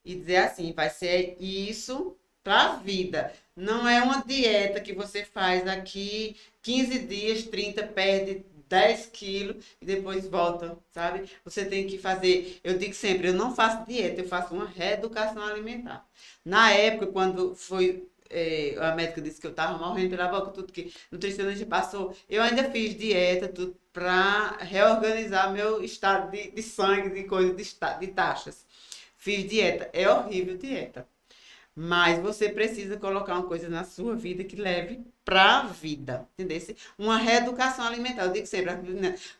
e dizer assim, vai ser isso para a vida. Não é uma dieta que você faz aqui 15 dias, 30, perde 10 quilos e depois volta, sabe? Você tem que fazer, eu digo sempre, eu não faço dieta, eu faço uma reeducação alimentar. Na época, quando foi a médica disse que eu estava morrendo pela boca, tudo que nutricionista passou, eu ainda fiz dieta, tudo para reorganizar meu estado de sangue, de coisa, de taxas. Fiz dieta, é horrível dieta. Mas você precisa colocar uma coisa na sua vida que leve para a vida, entendeu? Uma reeducação alimentar. Eu digo sempre,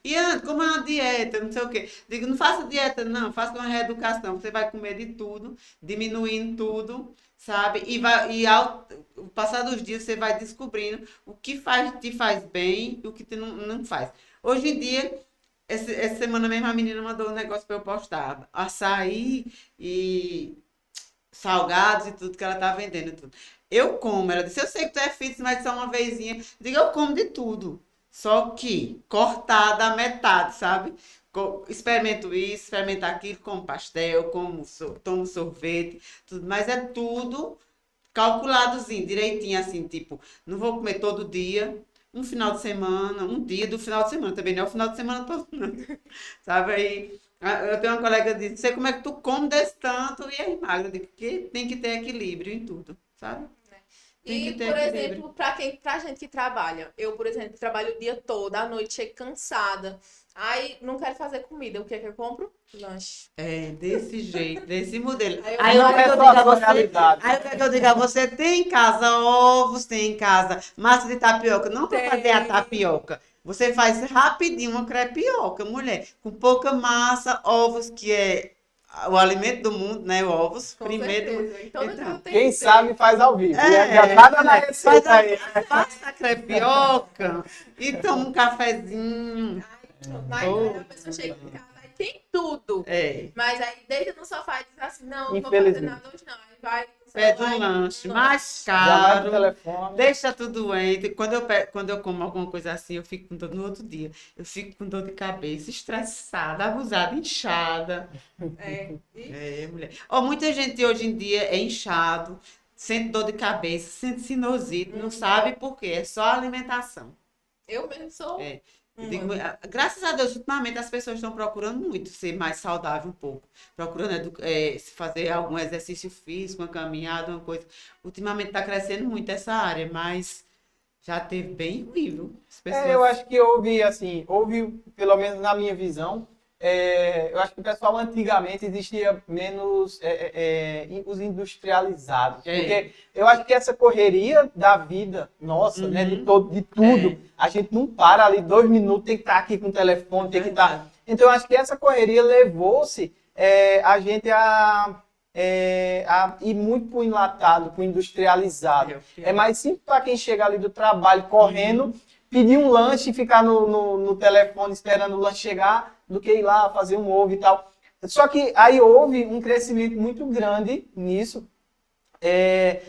Iane, como é uma dieta, não sei o quê. Digo, não faça dieta, não, faça uma reeducação. Você vai comer de tudo, diminuindo tudo, sabe? E ao passar dos dias você vai descobrindo o que te faz bem e o que não faz. Hoje em dia, essa semana mesmo a menina mandou um negócio para eu postar. Açaí e salgados e tudo que ela tá vendendo e tudo. Eu como, ela disse, eu sei que tu é fitness, mas só uma vezinha. Digo, eu como de tudo. Só que cortada a metade, sabe? Experimento isso, experimento aquilo, como pastel, tomo sorvete, tudo, mas é tudo calculadozinho, direitinho, assim, tipo, não vou comer todo dia, um final de semana, um dia do final de semana, também não é o final de semana todo, não. Sabe? Aí, eu tenho uma colega que diz, sei como é que tu come desse tanto e é magro. Eu digo, que tem que ter equilíbrio em tudo, sabe? Tem E, que ter por equilíbrio. exemplo, pra gente que trabalha, eu, por exemplo, trabalho o dia todo, à noite chego cansada, aí não quero fazer comida, o que é que eu compro? Lanche. É, desse jeito, desse modelo. Aí eu Aí Não o que é eu só digo a a sua você, realidade. aí o que eu digo a você, tem em casa ovos, tem em casa massa de tapioca, não para Tem. fazer a tapioca. Você faz rapidinho uma crepioca, mulher, com pouca massa, ovos, que é o alimento do mundo, né? Ovos, Com primeiro. certeza. Então, Então, tem Quem que ter. sabe faz ao vivo. É, Já tá dando a faz receita aí. faça a crepioca e toma um cafezinho. Mas aí a pessoa chega em casa, aí tem tudo. É. Mas aí deita no sofá e diz assim, não, não vou fazer Infelizmente. nada hoje não. Aí vai pede um celular, lanche mais Já vai pro caro, telefone. deixa tu doente. Quando eu como alguma coisa assim, eu fico com dor no outro dia. Eu fico com dor de cabeça, estressada, abusada, inchada. É. É, mulher. Ó, muita gente hoje em dia é inchado, sente dor de cabeça, sente sinusite, não sabe por quê, é só alimentação. Eu mesmo sou É. Eu uma. digo, graças a Deus, ultimamente as pessoas estão procurando muito ser mais saudável um pouco, procurando se fazer algum exercício físico, uma caminhada, uma coisa. Ultimamente está crescendo muito essa área, mas já teve bem ruim, viu? As Eu pessoas. acho que houve, assim, pelo menos na minha visão, eu acho que o pessoal antigamente existia menos os industrializados. É. Porque eu acho que essa correria da vida nossa, né, de tudo, É. a gente não para ali 2 minutos, tem que estar aqui com o telefone, tem que estar. Verdade. Então, eu acho que essa correria levou-se a gente a ir muito para o enlatado, para o industrializado. É mais simples para quem chega ali do trabalho correndo, pedir um lanche e ficar no telefone esperando o lanche chegar, do que ir lá fazer um ovo e tal. Só que aí houve um crescimento muito grande nisso.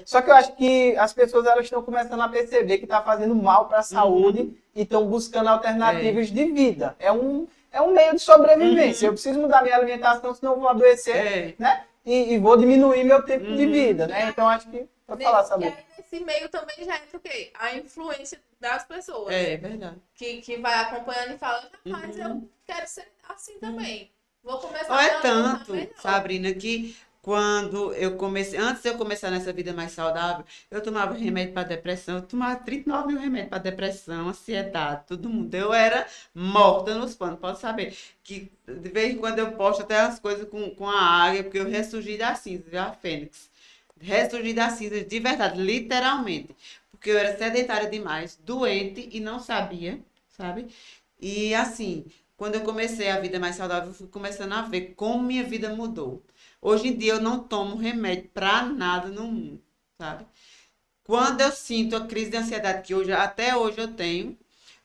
Só que eu acho que as pessoas elas estão começando a perceber que está fazendo mal para a saúde e estão buscando alternativas de vida. É um meio de sobrevivência. Eu preciso mudar minha alimentação, senão eu vou adoecer, né? E vou diminuir meu tempo de vida, né? Então acho que pode falar, E saber. aí, nesse meio também já entra o quê? A influência das pessoas. É verdade. Que vai acompanhando e fala, rapaz, eu quero ser assim também. Vou começar Ou é a alimentar tanto, melhor. Sabrina, que quando eu comecei, antes de eu começar nessa vida mais saudável, eu tomava remédio para depressão, eu tomava 39 mil remédios para depressão, ansiedade, todo mundo. Eu era morta nos panos, pode saber. Que de vez em quando eu posto até as coisas com a águia, porque eu ressurgi das cinzas, viu? A Fênix. Ressurgi das cinzas, de verdade, literalmente. Porque eu era sedentária demais, doente e não sabia, sabe? E assim, quando eu comecei a vida mais saudável, eu fui começando a ver como minha vida mudou. Hoje em dia eu não tomo remédio pra nada no mundo, sabe? Quando eu sinto a crise de ansiedade, que até hoje eu tenho,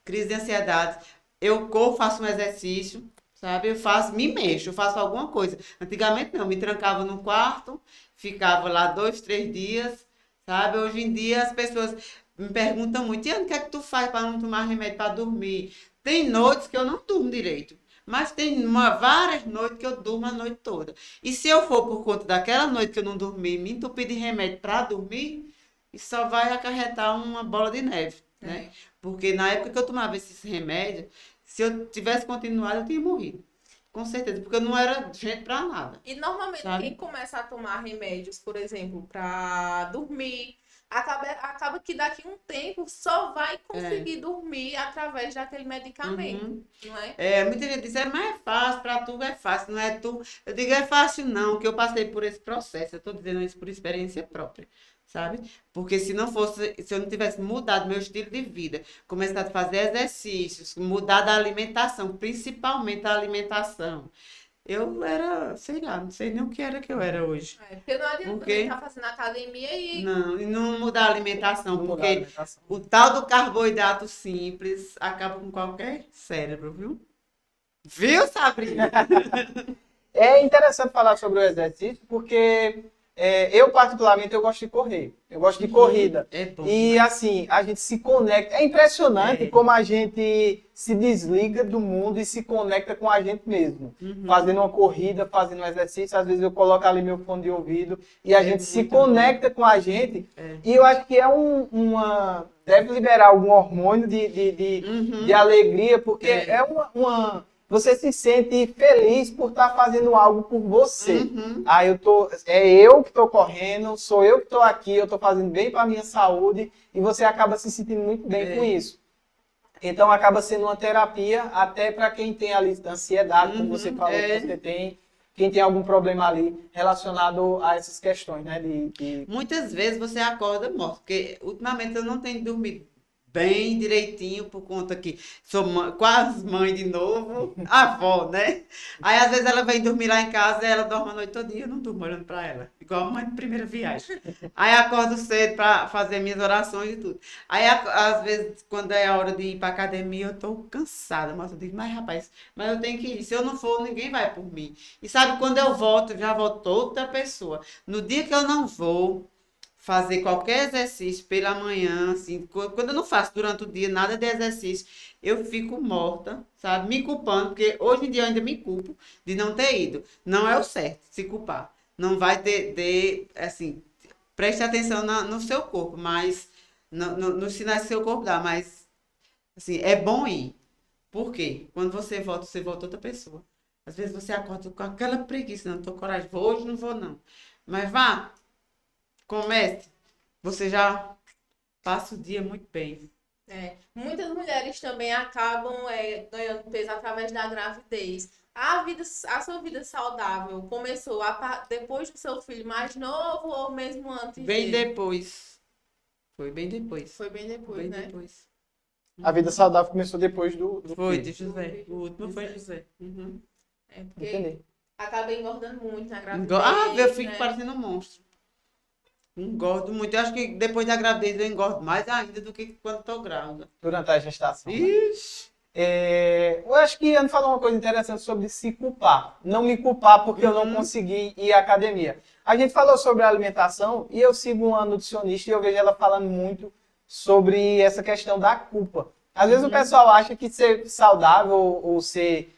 crise de ansiedade, eu corro, faço um exercício, sabe? Eu faço, me mexo, eu faço alguma coisa. Antigamente não, me trancava no quarto, ficava lá 2, 3 dias, sabe? Hoje em dia as pessoas me perguntam muito, e o que é que tu faz para não tomar remédio para dormir? Tem noites que eu não durmo direito. Mas tem várias noites que eu durmo a noite toda. E se eu for por conta daquela noite que eu não dormi, me entupir de remédio para dormir, isso só vai acarretar uma bola de neve, né? Porque na época que eu tomava esses remédios, se eu tivesse continuado, eu tinha morrido. Com certeza, porque eu não era gente para nada. E normalmente Sabe? quem começa a tomar remédios, por exemplo, para dormir, acaba que daqui a um tempo só vai conseguir dormir através daquele medicamento, não é? Muita gente diz, mas é fácil, para tu é fácil, não é tu. Eu digo, é fácil não, que eu passei por esse processo. Eu estou dizendo isso por experiência própria, sabe? Porque se eu não tivesse mudado meu estilo de vida, começado a fazer exercícios, mudar da alimentação, principalmente a alimentação, eu era, sei lá, não sei nem o que era que eu era hoje. Porque não adianta Por quê? também estar fazendo academia e Não, e não mudar a alimentação, Não mudar a porque alimentação. o tal do carboidrato simples acaba com qualquer cérebro, viu? Viu, Sabrina? É interessante falar sobre o exercício, porque eu, particularmente, eu gosto de correr. Eu gosto de corrida. É bom. E, assim, a gente se conecta. É impressionante É. como a gente se desliga do mundo e se conecta com a gente mesmo. Fazendo uma corrida, fazendo um exercício. Às vezes eu coloco ali meu fone de ouvido e a gente se muito conecta com a gente. E eu acho que deve liberar algum hormônio de alegria, porque é você se sente feliz por estar fazendo algo por você. É eu que estou correndo, sou eu que estou aqui, eu estou fazendo bem para a minha saúde e você acaba se sentindo muito bem com isso. Então acaba sendo uma terapia até para quem tem ali ansiedade, como você falou que você tem, quem tem algum problema ali relacionado a essas questões, né? Muitas vezes você acorda morto, porque ultimamente eu não tenho dormido bem direitinho, por conta que sou quase mãe de novo, avó, né? Aí às vezes ela vem dormir lá em casa, ela dorme a noite toda e eu não durmo olhando para ela, igual a mãe de primeira viagem. Aí acordo cedo para fazer minhas orações e tudo. Aí às vezes quando é a hora de ir para academia, eu tô cansada, mas eu digo, mas rapaz, mas eu tenho que ir, se eu não for, ninguém vai por mim. E sabe, quando eu volto, já volto outra pessoa. No dia que eu não vou fazer qualquer exercício pela manhã, assim, quando eu não faço durante o dia nada de exercício, eu fico morta, sabe? Me culpando, porque hoje em dia eu ainda me culpo de não ter ido. Não é o certo se culpar. Não vai assim, preste atenção no seu corpo, mas nos sinais que seu corpo dá, mas assim, é bom ir. Por quê? Quando você volta outra pessoa. Às vezes você acorda com aquela preguiça, não tô com coragem, vou hoje, não vou não. Mas vá, comece, você já passa o dia muito bem. Muitas mulheres também acabam ganhando peso através da gravidez. A sua vida saudável começou depois do seu filho mais novo ou mesmo antes Bem dele? depois. Foi bem depois. Foi bem depois, Bem né? depois. A vida saudável começou depois do Foi filho. de José. O último foi José. Porque Entendi. acabei engordando muito na gravidez. Eu fico né? parecendo um monstro. Engordo muito. Eu acho que depois da gravidez eu engordo mais ainda do que quando estou grávida. Durante a gestação. Né? Ixi. Eu acho que Ana falou uma coisa interessante sobre se culpar. Não me culpar porque eu não consegui ir à academia. A gente falou sobre a alimentação e eu sigo uma nutricionista e eu vejo ela falando muito sobre essa questão da culpa. Às vezes o pessoal acha que ser saudável ou ser,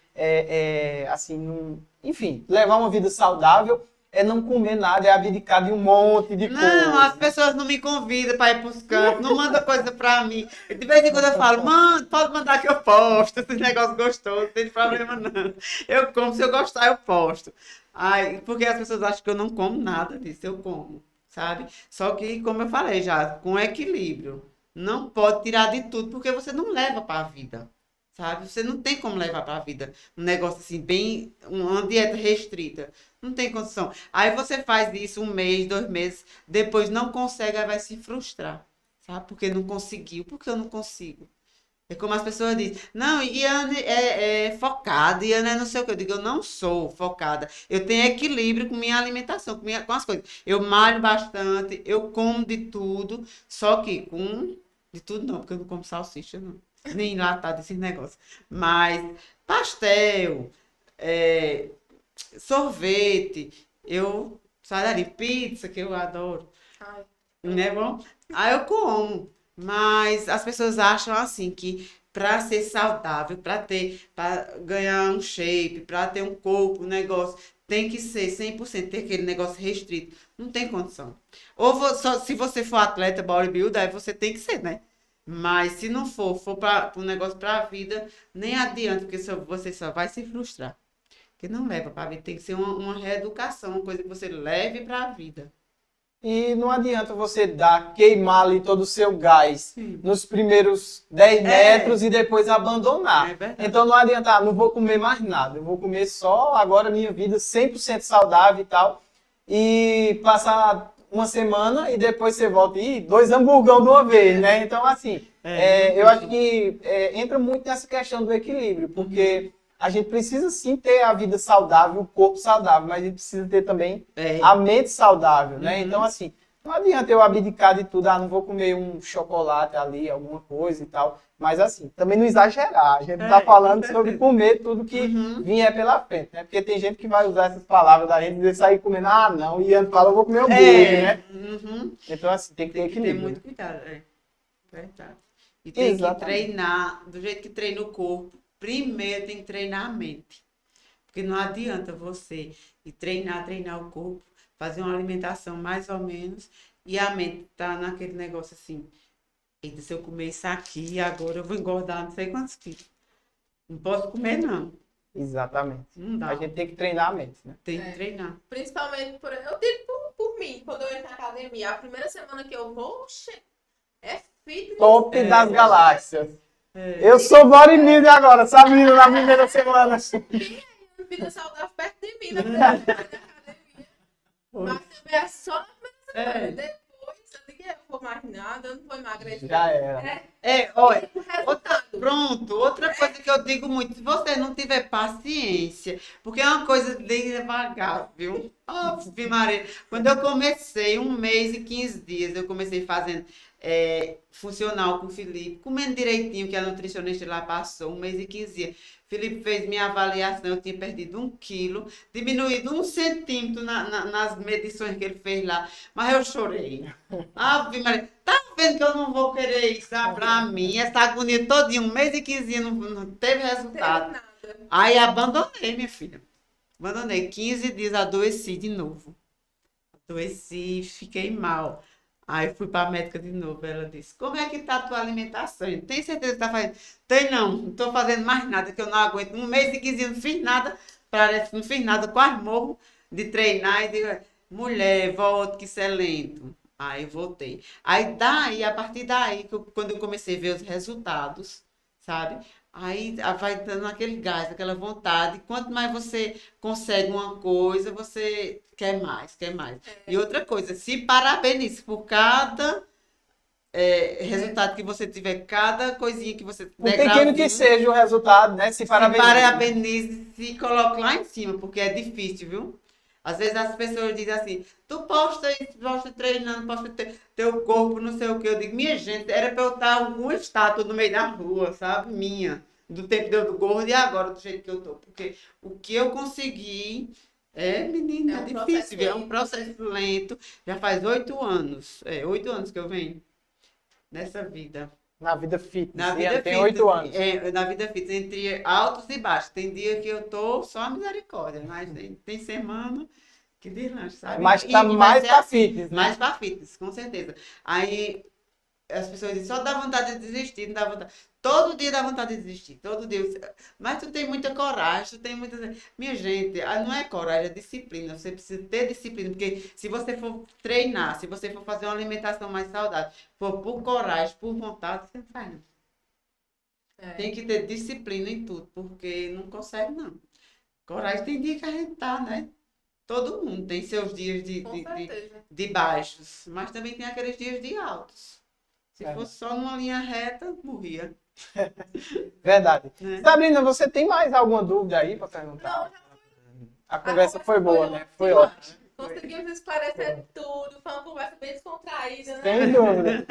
enfim, levar uma vida saudável é não comer nada, é abdicar de um monte de coisa. Não, as pessoas não me convidam para ir para os campos, não mandam coisa para mim. De vez em quando eu falo, mano, pode mandar que eu posto, esse negócio gostoso, não tem problema não. Eu como, se eu gostar eu posto. Ai, porque as pessoas acham que eu não como nada disso, eu como, sabe? Só que, como eu falei já, com equilíbrio. Não pode tirar de tudo, porque você não leva para a vida, sabe? Você não tem como levar para a vida um negócio assim, bem, uma dieta restrita. Não tem condição. Aí você faz isso 1 mês, 2 meses, depois não consegue, aí vai se frustrar, sabe? Porque não conseguiu. Por que eu não consigo? É como as pessoas dizem, não, Iane é focada, Iane é não sei o que. Eu digo, eu não sou focada. Eu tenho equilíbrio com minha alimentação, com as coisas. Eu malho bastante, eu como de tudo, só que de tudo não, porque eu não como salsicha, não. Nem enlatado, esses negócios. Mas pastel, sorvete, eu saio dali, pizza, que eu adoro, Ai, não é bom? Aí eu como, mas as pessoas acham assim que para ser saudável, para ganhar um shape, para ter um corpo, um negócio, tem que ser 100%, ter aquele negócio restrito. Não tem condição. Ou se você for atleta, bodybuilder, aí você tem que ser, né? Mas se não for para um negócio para a vida, nem adianta, porque você só vai se frustrar. Porque não leva para a vida, tem que ser uma reeducação, uma coisa que você leve para a vida. E não adianta você queimar ali todo o seu gás nos primeiros 10 metros e depois abandonar. É verdade. Então não adianta, não vou comer mais nada. Eu vou comer só agora minha vida 100% saudável e tal. E passar uma semana e depois você volta e 2 hamburgão de uma vez, né? Então, assim, eu acho que entra muito nessa questão do equilíbrio, porque a gente precisa sim ter a vida saudável, o corpo saudável, mas a gente precisa ter também a mente saudável, né? Então, assim, não adianta eu abdicar de tudo, não vou comer um chocolate ali, alguma coisa e tal, mas assim, também não exagerar, a gente tá falando sobre comer tudo que vier pela frente, né? Porque tem gente que vai usar essas palavras da gente e sair comendo, não, e Ian fala, eu vou comer hambúrguer, né? Então, assim, tem que ter Tem que ter equilíbrio. muito cuidado, verdade. E tem que treinar, do jeito que treina o corpo, primeiro tem que treinar a mente. Porque não adianta você ir treinar o corpo, fazer uma alimentação mais ou menos, e a mente tá naquele negócio assim, eita, se eu comer isso aqui, agora eu vou engordar não sei quantos quilos. Não posso comer, não. Exatamente. Não dá. A gente tem que treinar a mente, né? Tem que treinar. principalmente eu digo por mim, quando eu entro na academia, a primeira semana que eu vou, é fitness. Top das galáxias. Eu sou bodybuilder agora, Sabrina, na primeira semana. Vida saudável perto de mim, na primeira semana da academia. Mas também é só na primeira semana. Depois, eu digo, eu vou mais nada, engordando, foi emagrecendo. Já era. Olha, O resultado. pronto, outra coisa que eu digo muito, se você não tiver paciência, porque é uma coisa de devagar, viu? Ave Maria. Quando eu comecei, 1 mês e 15 dias, eu comecei fazendo funcional com o Felipe, comendo direitinho, que a nutricionista lá passou, 1 mês e 15 dias. Felipe fez minha avaliação, eu tinha perdido 1 quilo, diminuído 1 centímetro nas medições que ele fez lá, mas eu chorei. Ave Maria, tá vendo que eu não vou querer isso pra mim? Essa agonia todinha, 1 mês e 15 dias, não teve Não resultado. teve nada. Aí abandonei, minha filha. Abandonei. 15 dias, adoeci de novo. Adoeci, fiquei mal. Aí fui para a médica de novo. Ela disse: Como é que tá a tua alimentação? Tem certeza que tá fazendo? Tem não tô fazendo mais nada, que eu não aguento. 1 mês e 15 dias, não fiz nada, parece que não fiz nada, quase morro de treinar. E digo: Mulher, volte, que isso é lento. Aí voltei. Aí daí, a partir daí, quando eu comecei a ver os resultados, sabe? Aí vai dando aquele gás, aquela vontade. Quanto mais você consegue uma coisa, você quer mais, quer mais. E outra coisa, se parabenize por cada resultado que você tiver, cada coisinha que você Por pequeno que seja o resultado, né? Se se parabenize. parabenize, se coloque lá em cima, porque é difícil, viu? Às vezes as pessoas dizem assim, tu posta isso, posta treinando, posta teu corpo, não sei o que. Eu digo, minha gente, era pra eu estar alguma estátua no meio da rua, sabe? Minha. Do tempo de eu gordo e agora do jeito que eu tô. Porque o que eu consegui menina, É um difícil, processo viu? É um lento. processo lento. Já faz 8 anos. 8 anos que eu venho nessa vida. Na vida fitness. Na Ian vida tem fitness, 8 anos. na vida fitness, entre altos e baixos. Tem dia que eu tô só a misericórdia, mas tem semana que deslancha, sabe? Mas tá vai mais ser pra assim, fitness, né? mais pra fitness, com certeza. Aí as pessoas dizem, só dá vontade de desistir, não dá vontade. Todo dia dá vontade de desistir, todo dia. Mas tu tem muita coragem, tu tem muita. Minha gente, não é coragem, é disciplina. Você precisa ter disciplina, porque se você for treinar, se você for fazer uma alimentação mais saudável, for por coragem, por vontade, você não faz, não. Tem que ter disciplina em tudo, porque não consegue, não. Coragem tem dia que a gente tá, né? Todo mundo tem seus dias Com certeza. de baixos, mas também tem aqueles dias de altos. Se É. fosse só numa linha reta, morria. Verdade. Né? Sabrina, você tem mais alguma dúvida aí pra Não, perguntar? já A conversa foi boa, né? Foi ótima. conseguimos esclarecer tudo. Foi uma conversa bem descontraída, né? Sem dúvida.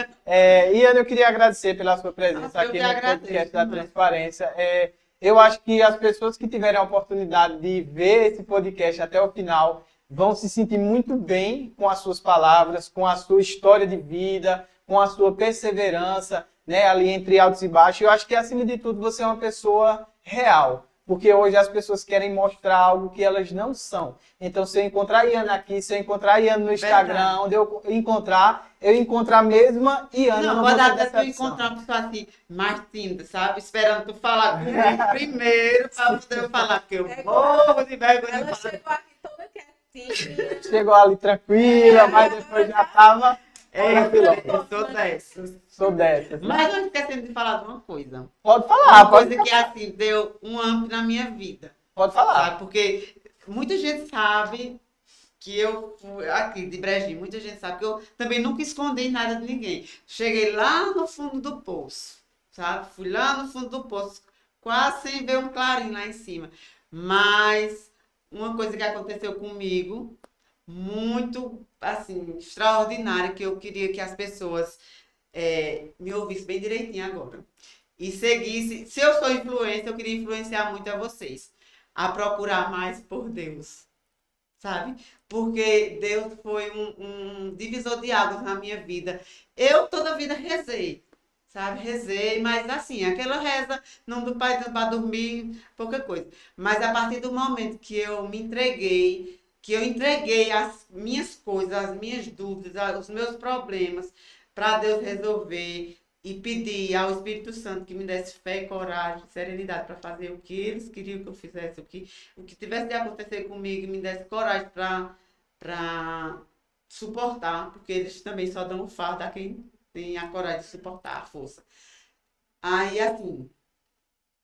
Ian, eu queria agradecer pela sua presença Eu aqui que no agradeço podcast da demais. Transparência. Eu acho que as pessoas que tiverem a oportunidade de ver esse podcast até o final vão se sentir muito bem com as suas palavras, com a sua história de vida, com a sua perseverança, né, ali entre altos e baixos. Eu acho que, acima de tudo, você é uma pessoa real. Porque hoje as pessoas querem mostrar algo que elas não são. Então, se eu encontrar a Iana aqui, se eu encontrar a Iana no Instagram, Verdade. onde eu encontrar a mesma Iana. Não, não pode vou ter até tu decepção. encontrar uma pessoa assim, mais tímida, sabe? Esperando tu falar comigo primeiro, pra poder eu falar, porque eu morro de vergonha Ela de falar. chegou aqui toda quietinha. Chegou ali tranquila, mas depois já estava Eu sou dessas. Sou dessas. Mas não esquecendo de falar de uma coisa. Pode falar, Uma pode, coisa que, assim, deu um up na minha vida. pode falar. Sabe? Porque muita gente sabe que eu fui aqui de Brejinho, muita gente sabe que eu também nunca escondi nada de ninguém. Cheguei lá no fundo do poço, sabe? Fui lá no fundo do poço, quase sem ver um clarinho lá em cima. Mas uma coisa que aconteceu comigo, muito, assim, extraordinária, que eu queria que as pessoas me ouvissem bem direitinho agora. E seguisse, se eu sou influência, eu queria influenciar muito a vocês a procurar mais por Deus, sabe? Porque Deus foi um divisor de águas na minha vida. Eu toda a vida rezei, sabe? Rezei, mas assim, aquela reza não do pai para dormir, pouca coisa. Mas a partir do momento que eu me entreguei, que eu entreguei as minhas coisas, as minhas dúvidas, os meus problemas para Deus resolver e pedir ao Espírito Santo que me desse fé, coragem, serenidade para fazer o que eles queriam que eu fizesse, o que tivesse de acontecer comigo, me desse coragem para suportar, porque eles também só dão o fardo a quem tem a coragem de suportar, a força. Aí, assim,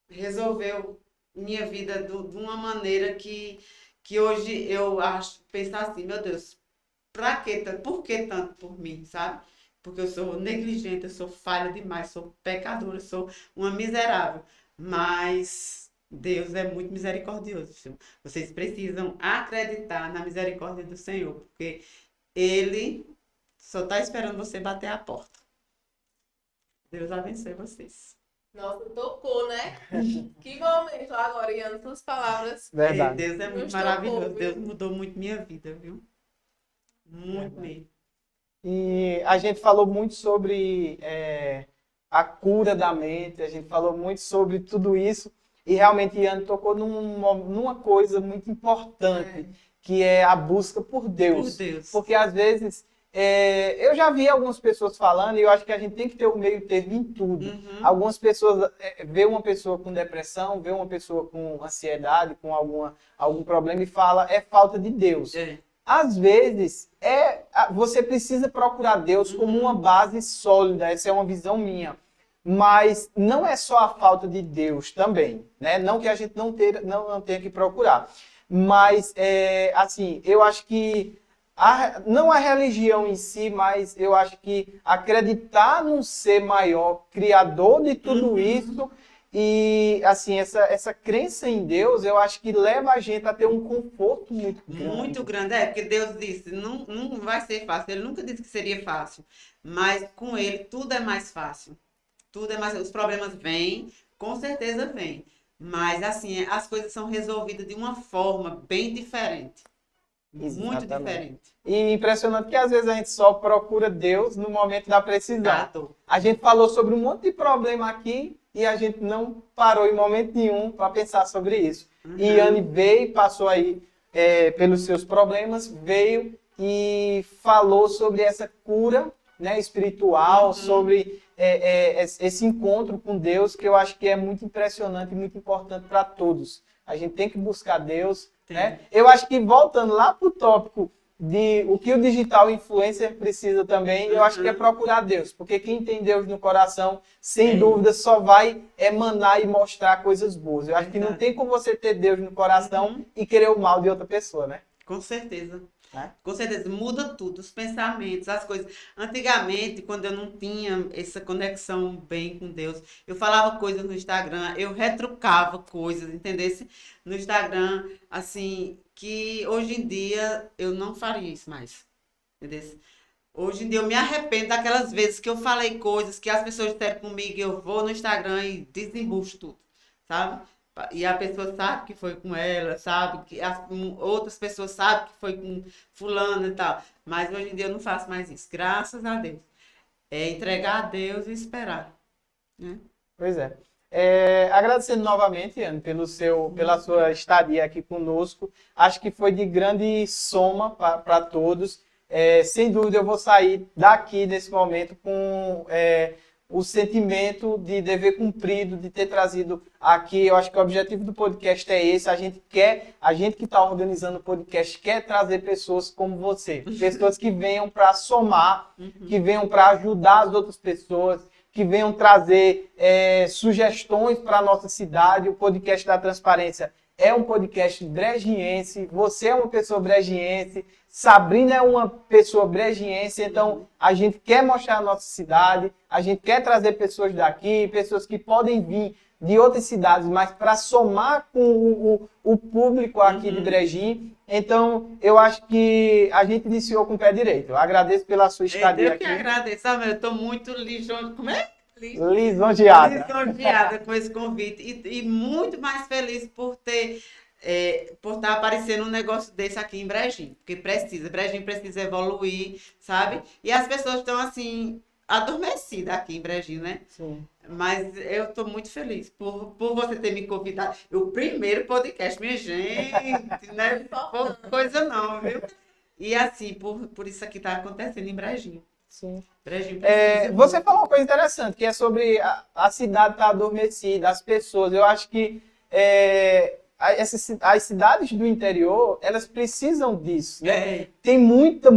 resolveu minha vida de uma maneira que hoje eu acho, pensar assim, meu Deus, por que tanto por mim, sabe? porque eu sou negligente, eu sou falha demais, sou pecadora, sou uma miserável. Mas Deus é muito misericordioso. Vocês precisam acreditar na misericórdia do Senhor, porque Ele só está esperando você bater a porta. Deus abençoe vocês. Nossa, tocou, né? Que momento agora, Iana, suas palavras. Verdade. Deus é muito Nos maravilhoso. tocou, Deus viu? mudou muito minha vida, viu? Muito Verdade. mesmo. E a gente falou muito sobre a cura da mente, a gente falou muito sobre tudo isso, e realmente Ian tocou numa coisa muito importante, que é a busca por Deus. Por Deus. Porque às vezes, eu já vi algumas pessoas falando, e eu acho que a gente tem que ter o meio termo em tudo. Uhum. Algumas pessoas, vê uma pessoa com depressão, vê uma pessoa com ansiedade, com algum problema, e fala, é falta de Deus. É. Às vezes, você precisa procurar Deus como uma base sólida, essa é uma visão minha. Mas não é só a falta de Deus também, né? Não que a gente não tenha que procurar. Mas, assim, eu acho que, não a religião em si, mas eu acho que acreditar num ser maior, criador de tudo isso, e, assim, essa crença em Deus, eu acho que leva a gente a ter um conforto muito grande. Muito grande, porque Deus disse, não vai ser fácil. Ele nunca disse que seria fácil, mas com Ele tudo é mais fácil. Tudo é mais, os problemas vêm, com certeza vêm, mas assim, as coisas são resolvidas de uma forma bem diferente. Muito Exatamente. diferente. E impressionante que às vezes a gente só procura Deus no momento da precisão. Exato. A gente falou sobre um monte de problema aqui e a gente não parou em momento nenhum para pensar sobre isso. E Iane veio, passou aí pelos seus problemas, veio e falou sobre essa cura, né, espiritual, sobre esse encontro com Deus, que eu acho que é muito impressionante e muito importante para todos. A gente tem que buscar Deus, né? Eu acho que voltando lá para o tópico de o que o digital influencer precisa também, eu acho que é procurar Deus, porque quem tem Deus no coração, sem dúvida, só vai emanar e mostrar coisas boas. Eu acho que não tem como você ter Deus no coração e querer o mal de outra pessoa, né? Com certeza. É? Com certeza, muda tudo, os pensamentos, as coisas. Antigamente, quando eu não tinha essa conexão bem com Deus, eu falava coisas no Instagram, eu retrucava coisas, entendesse? No Instagram, assim, que hoje em dia eu não faria isso mais, entendesse? Hoje em dia eu me arrependo daquelas vezes que eu falei coisas que as pessoas disseram comigo, eu vou no Instagram e desembucho tudo, sabe? E a pessoa sabe que foi com ela, sabe que outras pessoas sabem que foi com fulano e tal. Mas hoje em dia eu não faço mais isso, graças a Deus. É entregar a Deus e esperar, né? Pois é. Agradecendo novamente, Iane, pela sua estadia aqui conosco. Acho que foi de grande soma para todos. Sem dúvida eu vou sair daqui nesse momento com o sentimento de dever cumprido, de ter trazido aqui. Eu acho que o objetivo do podcast é esse. A gente que está organizando o podcast quer trazer pessoas como você, pessoas que venham para somar, que venham para ajudar as outras pessoas, que venham trazer sugestões para a nossa cidade. O podcast da Transparência é um podcast bregiense, você é uma pessoa bregiense, Sabrina é uma pessoa bregiense, então a gente quer mostrar a nossa cidade, a gente quer trazer pessoas daqui, pessoas que podem vir de outras cidades, mas para somar com o público aqui de Brejinho. Então, eu acho que a gente iniciou com o pé direito. Eu agradeço pela sua estadia Eu que aqui. agradeço, sabe? Eu estou muito como é? Lisonjeada. Lisonjeada com esse convite e muito mais feliz por estar aparecendo um negócio desse aqui em Brejinho, porque Brejinho precisa evoluir, sabe? E as pessoas estão assim adormecidas aqui em Brejinho, né? Sim. Mas eu estou muito feliz por você ter me convidado. O primeiro podcast, minha gente, né? Pouca coisa não, viu? E assim, por isso aqui está acontecendo em Brejinho. Sim. Brejinho precisa Você falou uma coisa interessante, que é sobre a cidade estar adormecida, as pessoas. Eu acho que as cidades do interior, elas precisam disso, né? Tem muito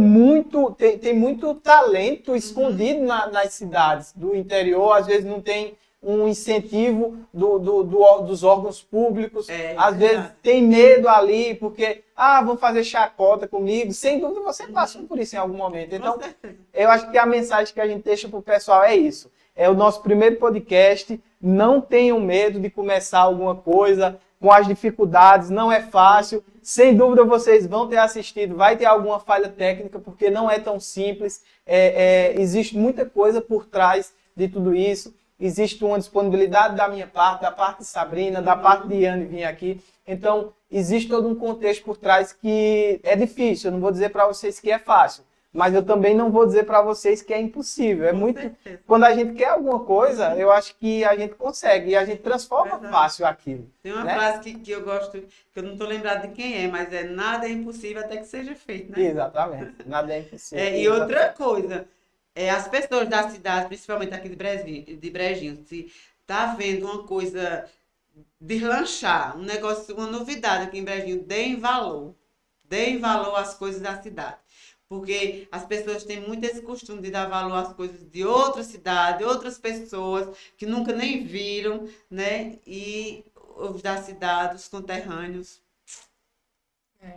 talento escondido nas cidades do interior, às vezes não tem um incentivo dos órgãos públicos, às verdade. vezes tem medo ali, porque, vão fazer chacota comigo, sem dúvida você passou por isso em algum momento. Então, Com certeza. eu acho que a mensagem que a gente deixa para o pessoal é isso. É o nosso primeiro podcast. Não tenham medo de começar alguma coisa com as dificuldades. Não é fácil. Sem dúvida vocês vão ter assistido. Vai ter alguma falha técnica, porque não é tão simples. Existe muita coisa por trás de tudo isso. Existe uma disponibilidade da minha parte, da parte de Sabrina, da parte de Yane vir aqui. Então, existe todo um contexto por trás que é difícil. Eu não vou dizer para vocês que é fácil. Mas eu também não vou dizer para vocês que é impossível. É muito. Quando a gente quer alguma coisa, eu acho que a gente consegue. E a gente transforma fácil aquilo. Tem uma né? frase que eu gosto, que eu não estou lembrada de quem é, mas nada é impossível até que seja feito, né? Exatamente. Nada é impossível. E outra coisa, as pessoas da cidade, principalmente aqui de Brejinho, se tá vendo uma coisa deslanchar, um negócio, uma novidade aqui em Brejinho, deem valor às coisas da cidade. Porque as pessoas têm muito esse costume de dar valor às coisas de outra cidade, outras pessoas que nunca nem viram, né? E os da cidade, os conterrâneos.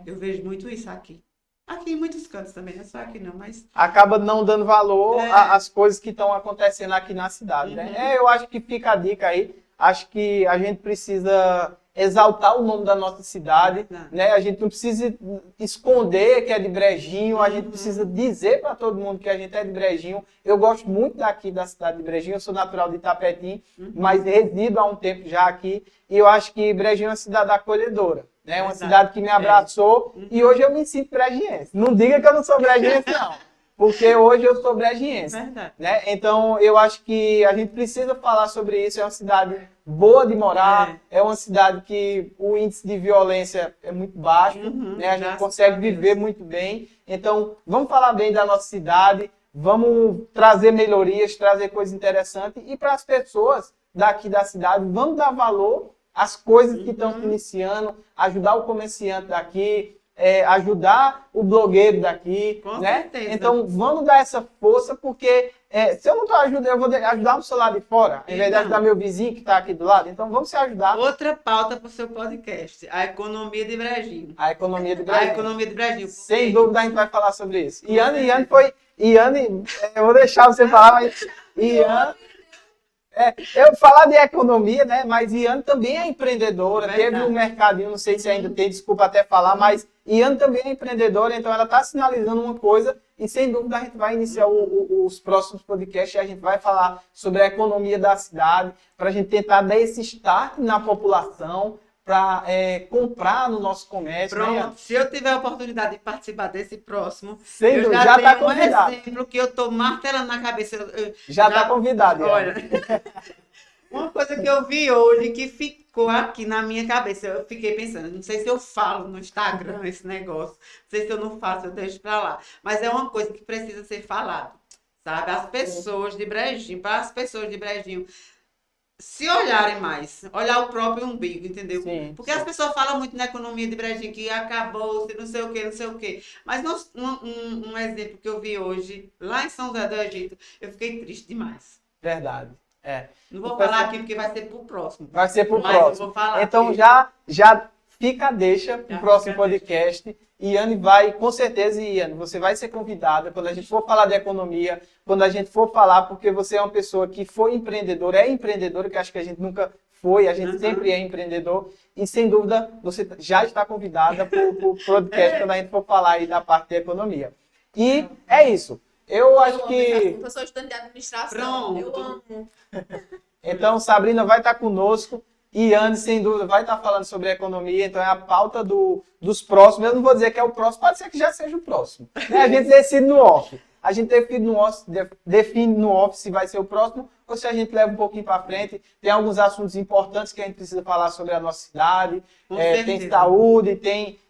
Eu vejo muito isso aqui. Aqui em muitos cantos também, não é só aqui não, mas... Acaba não dando valor às coisas que estão acontecendo aqui na cidade. Né? Eu acho que fica a dica aí. Acho que a gente precisa exaltar o nome da nossa cidade, né? A gente não precisa esconder que é de Brejinho, a gente precisa dizer para todo mundo que a gente é de Brejinho. Eu gosto muito daqui da cidade de Brejinho, eu sou natural de Itapetim, mas resido há um tempo já aqui, e eu acho que Brejinho é uma cidade acolhedora, né? Uma cidade que me abraçou, e hoje eu me sinto brejiense. Não diga que eu não sou brejiense, não. Porque hoje eu sou brejiense, né? Então, eu acho que a gente precisa falar sobre isso. É uma cidade boa de morar, é uma cidade que o índice de violência é muito baixo, né? A gente consegue viver muito bem. Então, vamos falar bem da nossa cidade, vamos trazer melhorias, trazer coisas interessantes. E para as pessoas daqui da cidade, vamos dar valor às coisas que estão se iniciando, ajudar o comerciante daqui, ajudar o blogueiro daqui, Com né? certeza. Então, vamos dar essa força, porque se eu não estou ajudando, eu vou ajudar o seu lado de fora, ao invés de ajudar meu vizinho que está aqui do lado. Então, vamos se ajudar. Outra pauta para o seu podcast, a economia de Brejinho. A economia do A Brasil. economia de Brejinho. Sem dúvida, a gente vai falar sobre isso. Iane foi... Iane, eu vou deixar você falar, mas... Iane... eu falar de economia, né? Mas Iane também é empreendedora, teve um mercadinho, não sei se ainda tem, desculpa até falar, mas Iane também é empreendedora, então ela está sinalizando uma coisa e sem dúvida a gente vai iniciar os próximos podcasts e a gente vai falar sobre a economia da cidade, para a gente tentar dar esse start na população, para comprar no nosso comércio. Pronto, né? se eu tiver a oportunidade de participar desse próximo, Sem eu dúvida, já tá tenho um convidado. exemplo que eu estou martelando na cabeça. Já está convidado. Iane. Olha, uma coisa que eu vi hoje que ficou aqui na minha cabeça, eu fiquei pensando, não sei se eu falo no Instagram esse negócio, não sei se eu não faço, eu deixo pra lá, mas é uma coisa que precisa ser falado, sabe? As pessoas de Brejinho, para as pessoas de Brejinho se olharem mais, olhar o próprio umbigo, entendeu? Sim, Porque as pessoas falam muito na economia de Brejinho, que acabou, não sei o que, não sei o que. Mas um exemplo que eu vi hoje, lá em São José do Egito, eu fiquei triste demais. Verdade. Não vou falar aqui porque vai ser pro próximo. Vai ser pro Mas próximo. eu vou falar Então aqui. já fica a deixa pro Já próximo fica a podcast. Iane vai, com certeza, Iane, você vai ser convidada quando a gente for falar de economia, quando a gente for falar, porque você é uma pessoa que foi empreendedora, é empreendedora, que acho que a gente nunca foi, a gente sempre é empreendedor, e sem dúvida você já está convidada pro podcast quando a gente for falar aí da parte de economia. E é isso. Eu acho que... Eu sou estudante de administração. Pronto. Eu amo. Então, Sabrina vai estar conosco. Iane, sem dúvida, vai estar falando sobre economia. Então, é a pauta dos próximos. Eu não vou dizer que é o próximo, pode ser que já seja o próximo. Né? A gente decide no off. A gente define no off se vai ser o próximo ou se a gente leva um pouquinho para frente. Tem alguns assuntos importantes que a gente precisa falar sobre a nossa cidade. Tem saúde,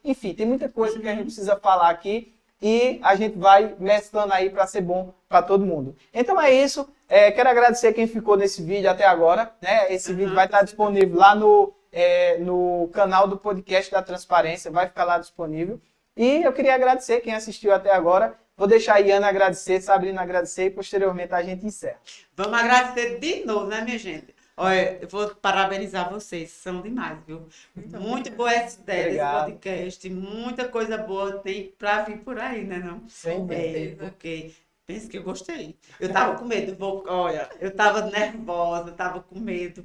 enfim, tem muita coisa que a gente precisa falar aqui. E a gente vai mesclando aí para ser bom para todo mundo. Então é isso. Quero agradecer quem ficou nesse vídeo até agora. Né? Esse vídeo vai estar disponível lá no canal do podcast da Transparência. Vai ficar lá disponível. E eu queria agradecer quem assistiu até agora. Vou deixar a Iane agradecer, Sabrina agradecer e posteriormente a gente encerra. Vamos agradecer de novo, né, minha gente? Olha, eu vou parabenizar vocês, são demais, viu? Muito boa essa ideia desse Obrigado. podcast, muita coisa boa tem pra vir por aí, né, não? Sem dúvida. certeza. Porque penso que eu gostei. Eu tava com medo, olha, eu tava nervosa, eu tava com medo,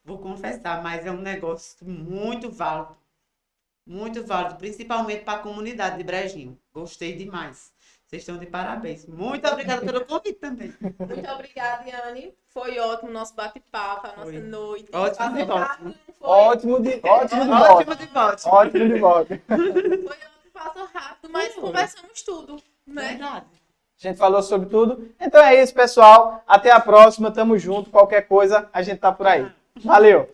vou confessar, mas é um negócio muito válido, principalmente para a comunidade de Brejinho. Gostei demais. Vocês estão de parabéns. Muito obrigada pelo convite também. Muito obrigada, Yane. Foi ótimo o nosso bate-papo, a nossa Foi. noite. Ótimo Passou de volta. rápido, não foi? Ótimo de Ótimo volta. de volta. Ótimo de volta. Foi ótimo, passou rápido, mas Foi. conversamos tudo, né? Verdade. A gente falou sobre tudo. Então é isso, pessoal. Até a próxima. Tamo junto. Qualquer coisa, a gente tá por aí. Valeu!